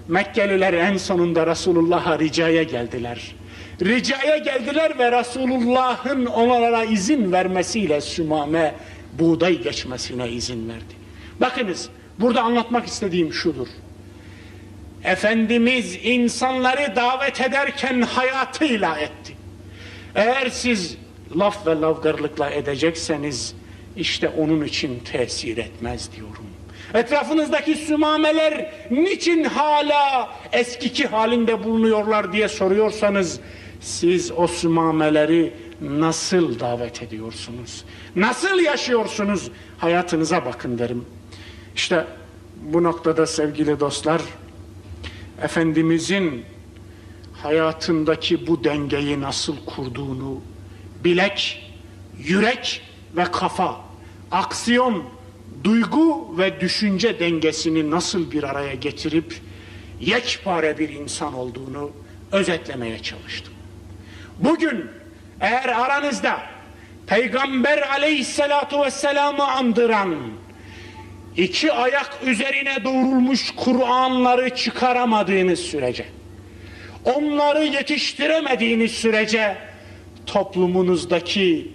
Mekkeliler en sonunda Resulullah'a ricaya geldiler. Ricaya geldiler ve Resulullah'ın onlara izin vermesiyle Sümame buğday geçmesine izin verdi. Bakınız, burada anlatmak istediğim şudur. Efendimiz insanları davet ederken hayatıyla etti. Eğer siz laf ve lavgarlıkla edecekseniz işte onun için tesir etmez diyorum. Etrafınızdaki sümameler niçin hala eskiki halinde bulunuyorlar diye soruyorsanız siz o sümameleri nasıl davet ediyorsunuz? Nasıl yaşıyorsunuz? Hayatınıza bakın derim. İşte bu noktada sevgili dostlar, Efendimizin hayatındaki bu dengeyi nasıl kurduğunu, bilek, yürek ve kafa, aksiyon, duygu ve düşünce dengesini nasıl bir araya getirip yekpare bir insan olduğunu özetlemeye çalıştım. Bugün eğer aranızda Peygamber aleyhissalatu vesselam'ı andıran, iki ayak üzerine doğrulmuş Kur'anları çıkaramadığınız sürece, onları yetiştiremediğiniz sürece toplumunuzdaki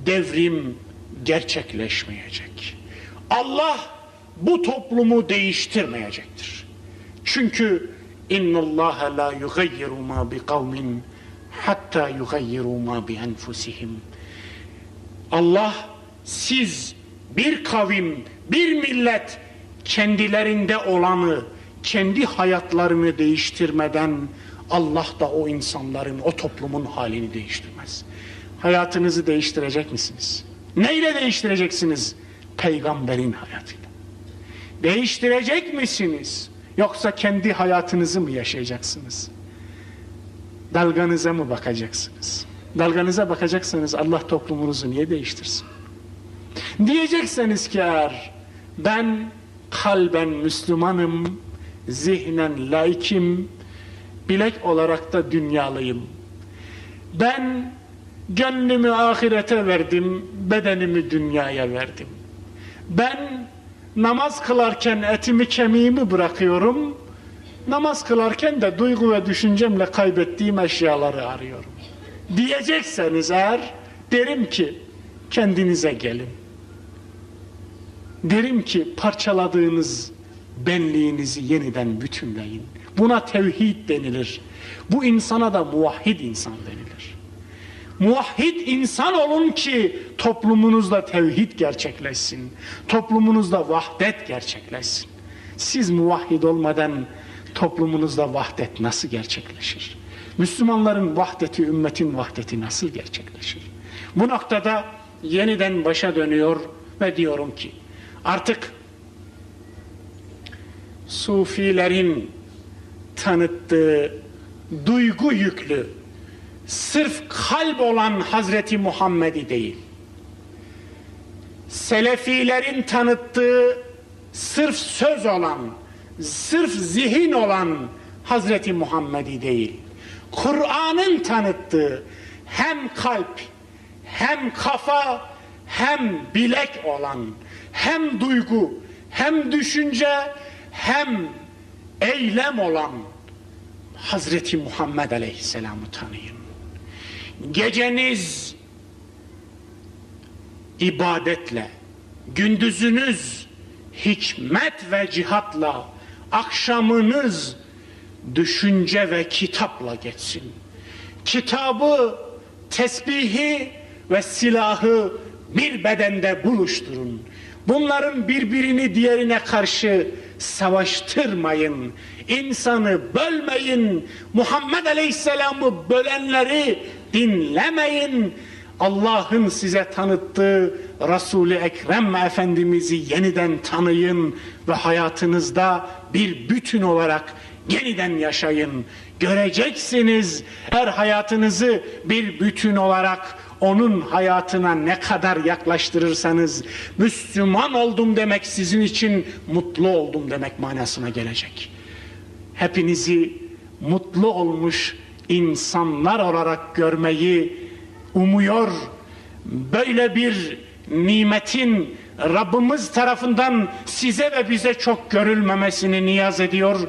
devrim gerçekleşmeyecek. Allah bu toplumu değiştirmeyecektir. Çünkü innallâhe lâ yugayyiru mâ bi kavmin hattâ yugayyiru mâ bi enfusihim. Allah, siz bir kavim, bir millet kendilerinde olanı, kendi hayatlarını değiştirmeden Allah da o insanların, o toplumun halini değiştirmez. Hayatınızı değiştirecek misiniz? Neyle değiştireceksiniz? Peygamberin hayatıyla. Değiştirecek misiniz? Yoksa kendi hayatınızı mı yaşayacaksınız? Dalganıza mı bakacaksınız? Dalganıza bakacaksanız Allah toplumunuzu niye değiştirsin? Diyecekseniz ki eğer ben kalben Müslümanım, zihnen laikim, bilek olarak da dünyalıyım. Ben gönlümü ahirete verdim, bedenimi dünyaya verdim. Ben namaz kılarken etimi kemiğimi bırakıyorum, namaz kılarken de duygu ve düşüncemle kaybettiğim eşyaları arıyorum. Diyecekseniz eğer, derim ki kendinize gelin. Derim ki parçaladığınız benliğinizi yeniden bütünleyin. Buna tevhid denilir. Bu insana da muvahhid insan denilir. Muvahhid insan olun ki toplumunuzda tevhid gerçekleşsin. Toplumunuzda vahdet gerçekleşsin. Siz muvahhid olmadan toplumunuzda vahdet nasıl gerçekleşir? Müslümanların vahdeti, ümmetin vahdeti nasıl gerçekleşir? Bu noktada yeniden başa dönüyor ve diyorum ki artık Sufilerin tanıttığı duygu yüklü, sırf kalp olan Hazreti Muhammed'i değil, Selefilerin tanıttığı sırf söz olan, sırf zihin olan Hazreti Muhammed'i değil, Kur'an'ın tanıttığı hem kalp, hem kafa, hem bilek olan, hem duygu, hem düşünce, hem eylem olan Hazreti Muhammed Aleyhisselam'ı tanıyın. Geceniz ibadetle, gündüzünüz hikmet ve cihatla, akşamınız düşünce ve kitapla geçsin. Kitabı, tesbihi ve silahı bir bedende buluşturun. Bunların birbirini diğerine karşı savaştırmayın. İnsanı bölmeyin. Muhammed Aleyhisselam'ı bölenleri dinlemeyin. Allah'ın size tanıttığı Resul-i Ekrem Efendimiz'i yeniden tanıyın ve hayatınızda bir bütün olarak yeniden yaşayın. Göreceksiniz, her hayatınızı bir bütün olarak onun hayatına ne kadar yaklaştırırsanız, Müslüman oldum demek sizin için mutlu oldum demek manasına gelecek. Hepinizi mutlu olmuş insanlar olarak görmeyi umuyor. Böyle bir nimetin Rabbimiz tarafından size ve bize çok görülmemesini niyaz ediyor.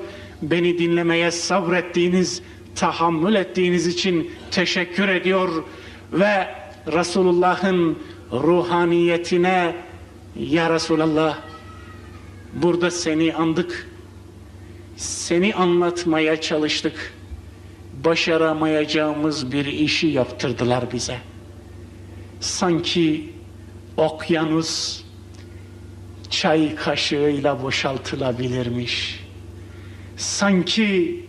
Beni dinlemeye sabrettiğiniz, tahammül ettiğiniz için teşekkür ediyor ve Resulullah'ın ruhaniyetine, ya Resulallah, burada seni andık, seni anlatmaya çalıştık, başaramayacağımız bir işi yaptırdılar bize. Sanki okyanus çay kaşığıyla boşaltılabilirmiş. Sanki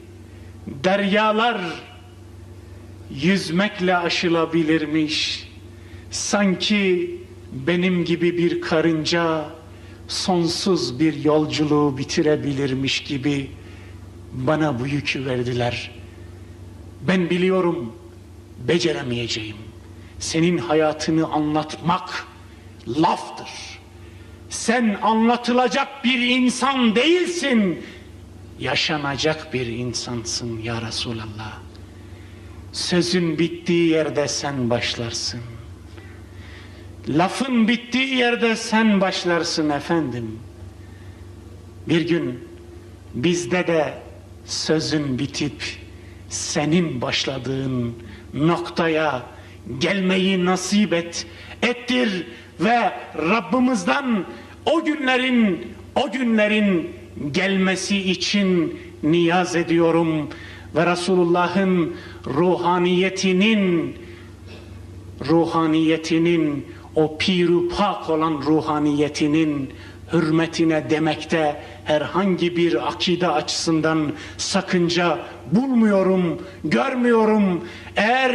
deryalar yüzmekle aşılabilirmiş. Sanki benim gibi bir karınca sonsuz bir yolculuğu bitirebilirmiş gibi bana bu yükü verdiler. Ben biliyorum, beceremeyeceğim. Senin hayatını anlatmak laftır. Sen anlatılacak bir insan değilsin, yaşanacak bir insansın ya Resulallah. Sözün bittiği yerde sen başlarsın. Lafın bittiği yerde sen başlarsın efendim. Bir gün bizde de sözün bitip senin başladığın noktaya gelmeyi nasip ettir ve Rabbimizden o günlerin gelmesi için niyaz ediyorum ve Resulullah'ın ruhaniyetinin o pir-i pak olan ruhaniyetinin hürmetine demekte herhangi bir akide açısından sakınca bulmuyorum, görmüyorum. Eğer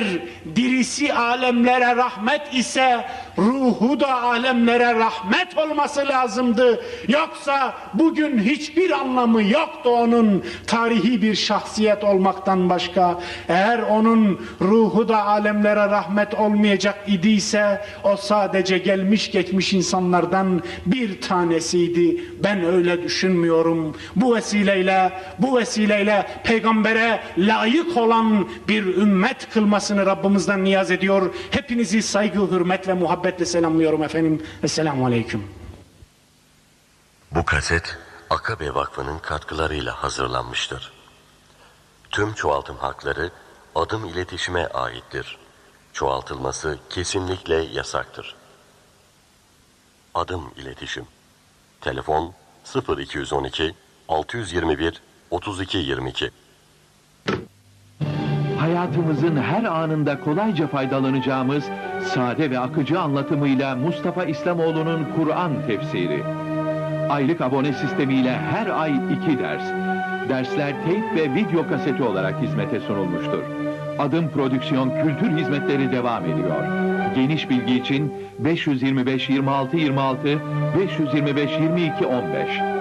dirisi alemlere rahmet ise ruhu da alemlere rahmet olması lazımdı. Yoksa bugün hiçbir anlamı yoktu onun, tarihi bir şahsiyet olmaktan başka. Eğer onun ruhu da alemlere rahmet olmayacak idiyse o sadece gelmiş geçmiş insanlardan bir tanesiydi. Ben öyle düşünmüyorum. Bu vesileyle peygambere layık olan bir ümmet kılmasını Rabbimizden niyaz ediyor. Hepinizi saygı, hürmet ve muhabbetle selamlıyorum efendim. Esselamu Aleyküm. Bu kaset Akabe Vakfı'nın katkılarıyla hazırlanmıştır. Tüm çoğaltım hakları Adım İletişim'e aittir. Çoğaltılması kesinlikle yasaktır. Adım İletişim. Telefon 0212 621 3222. Hayatımızın her anında kolayca faydalanacağımız sade ve akıcı anlatımıyla Mustafa İslamoğlu'nun Kur'an tefsiri. Aylık abone sistemiyle her ay 2 ders. Dersler teyp ve video kaseti olarak hizmete sunulmuştur. Adım Prodüksiyon Kültür Hizmetleri devam ediyor. Geniş bilgi için 525 26 26 525 22 15.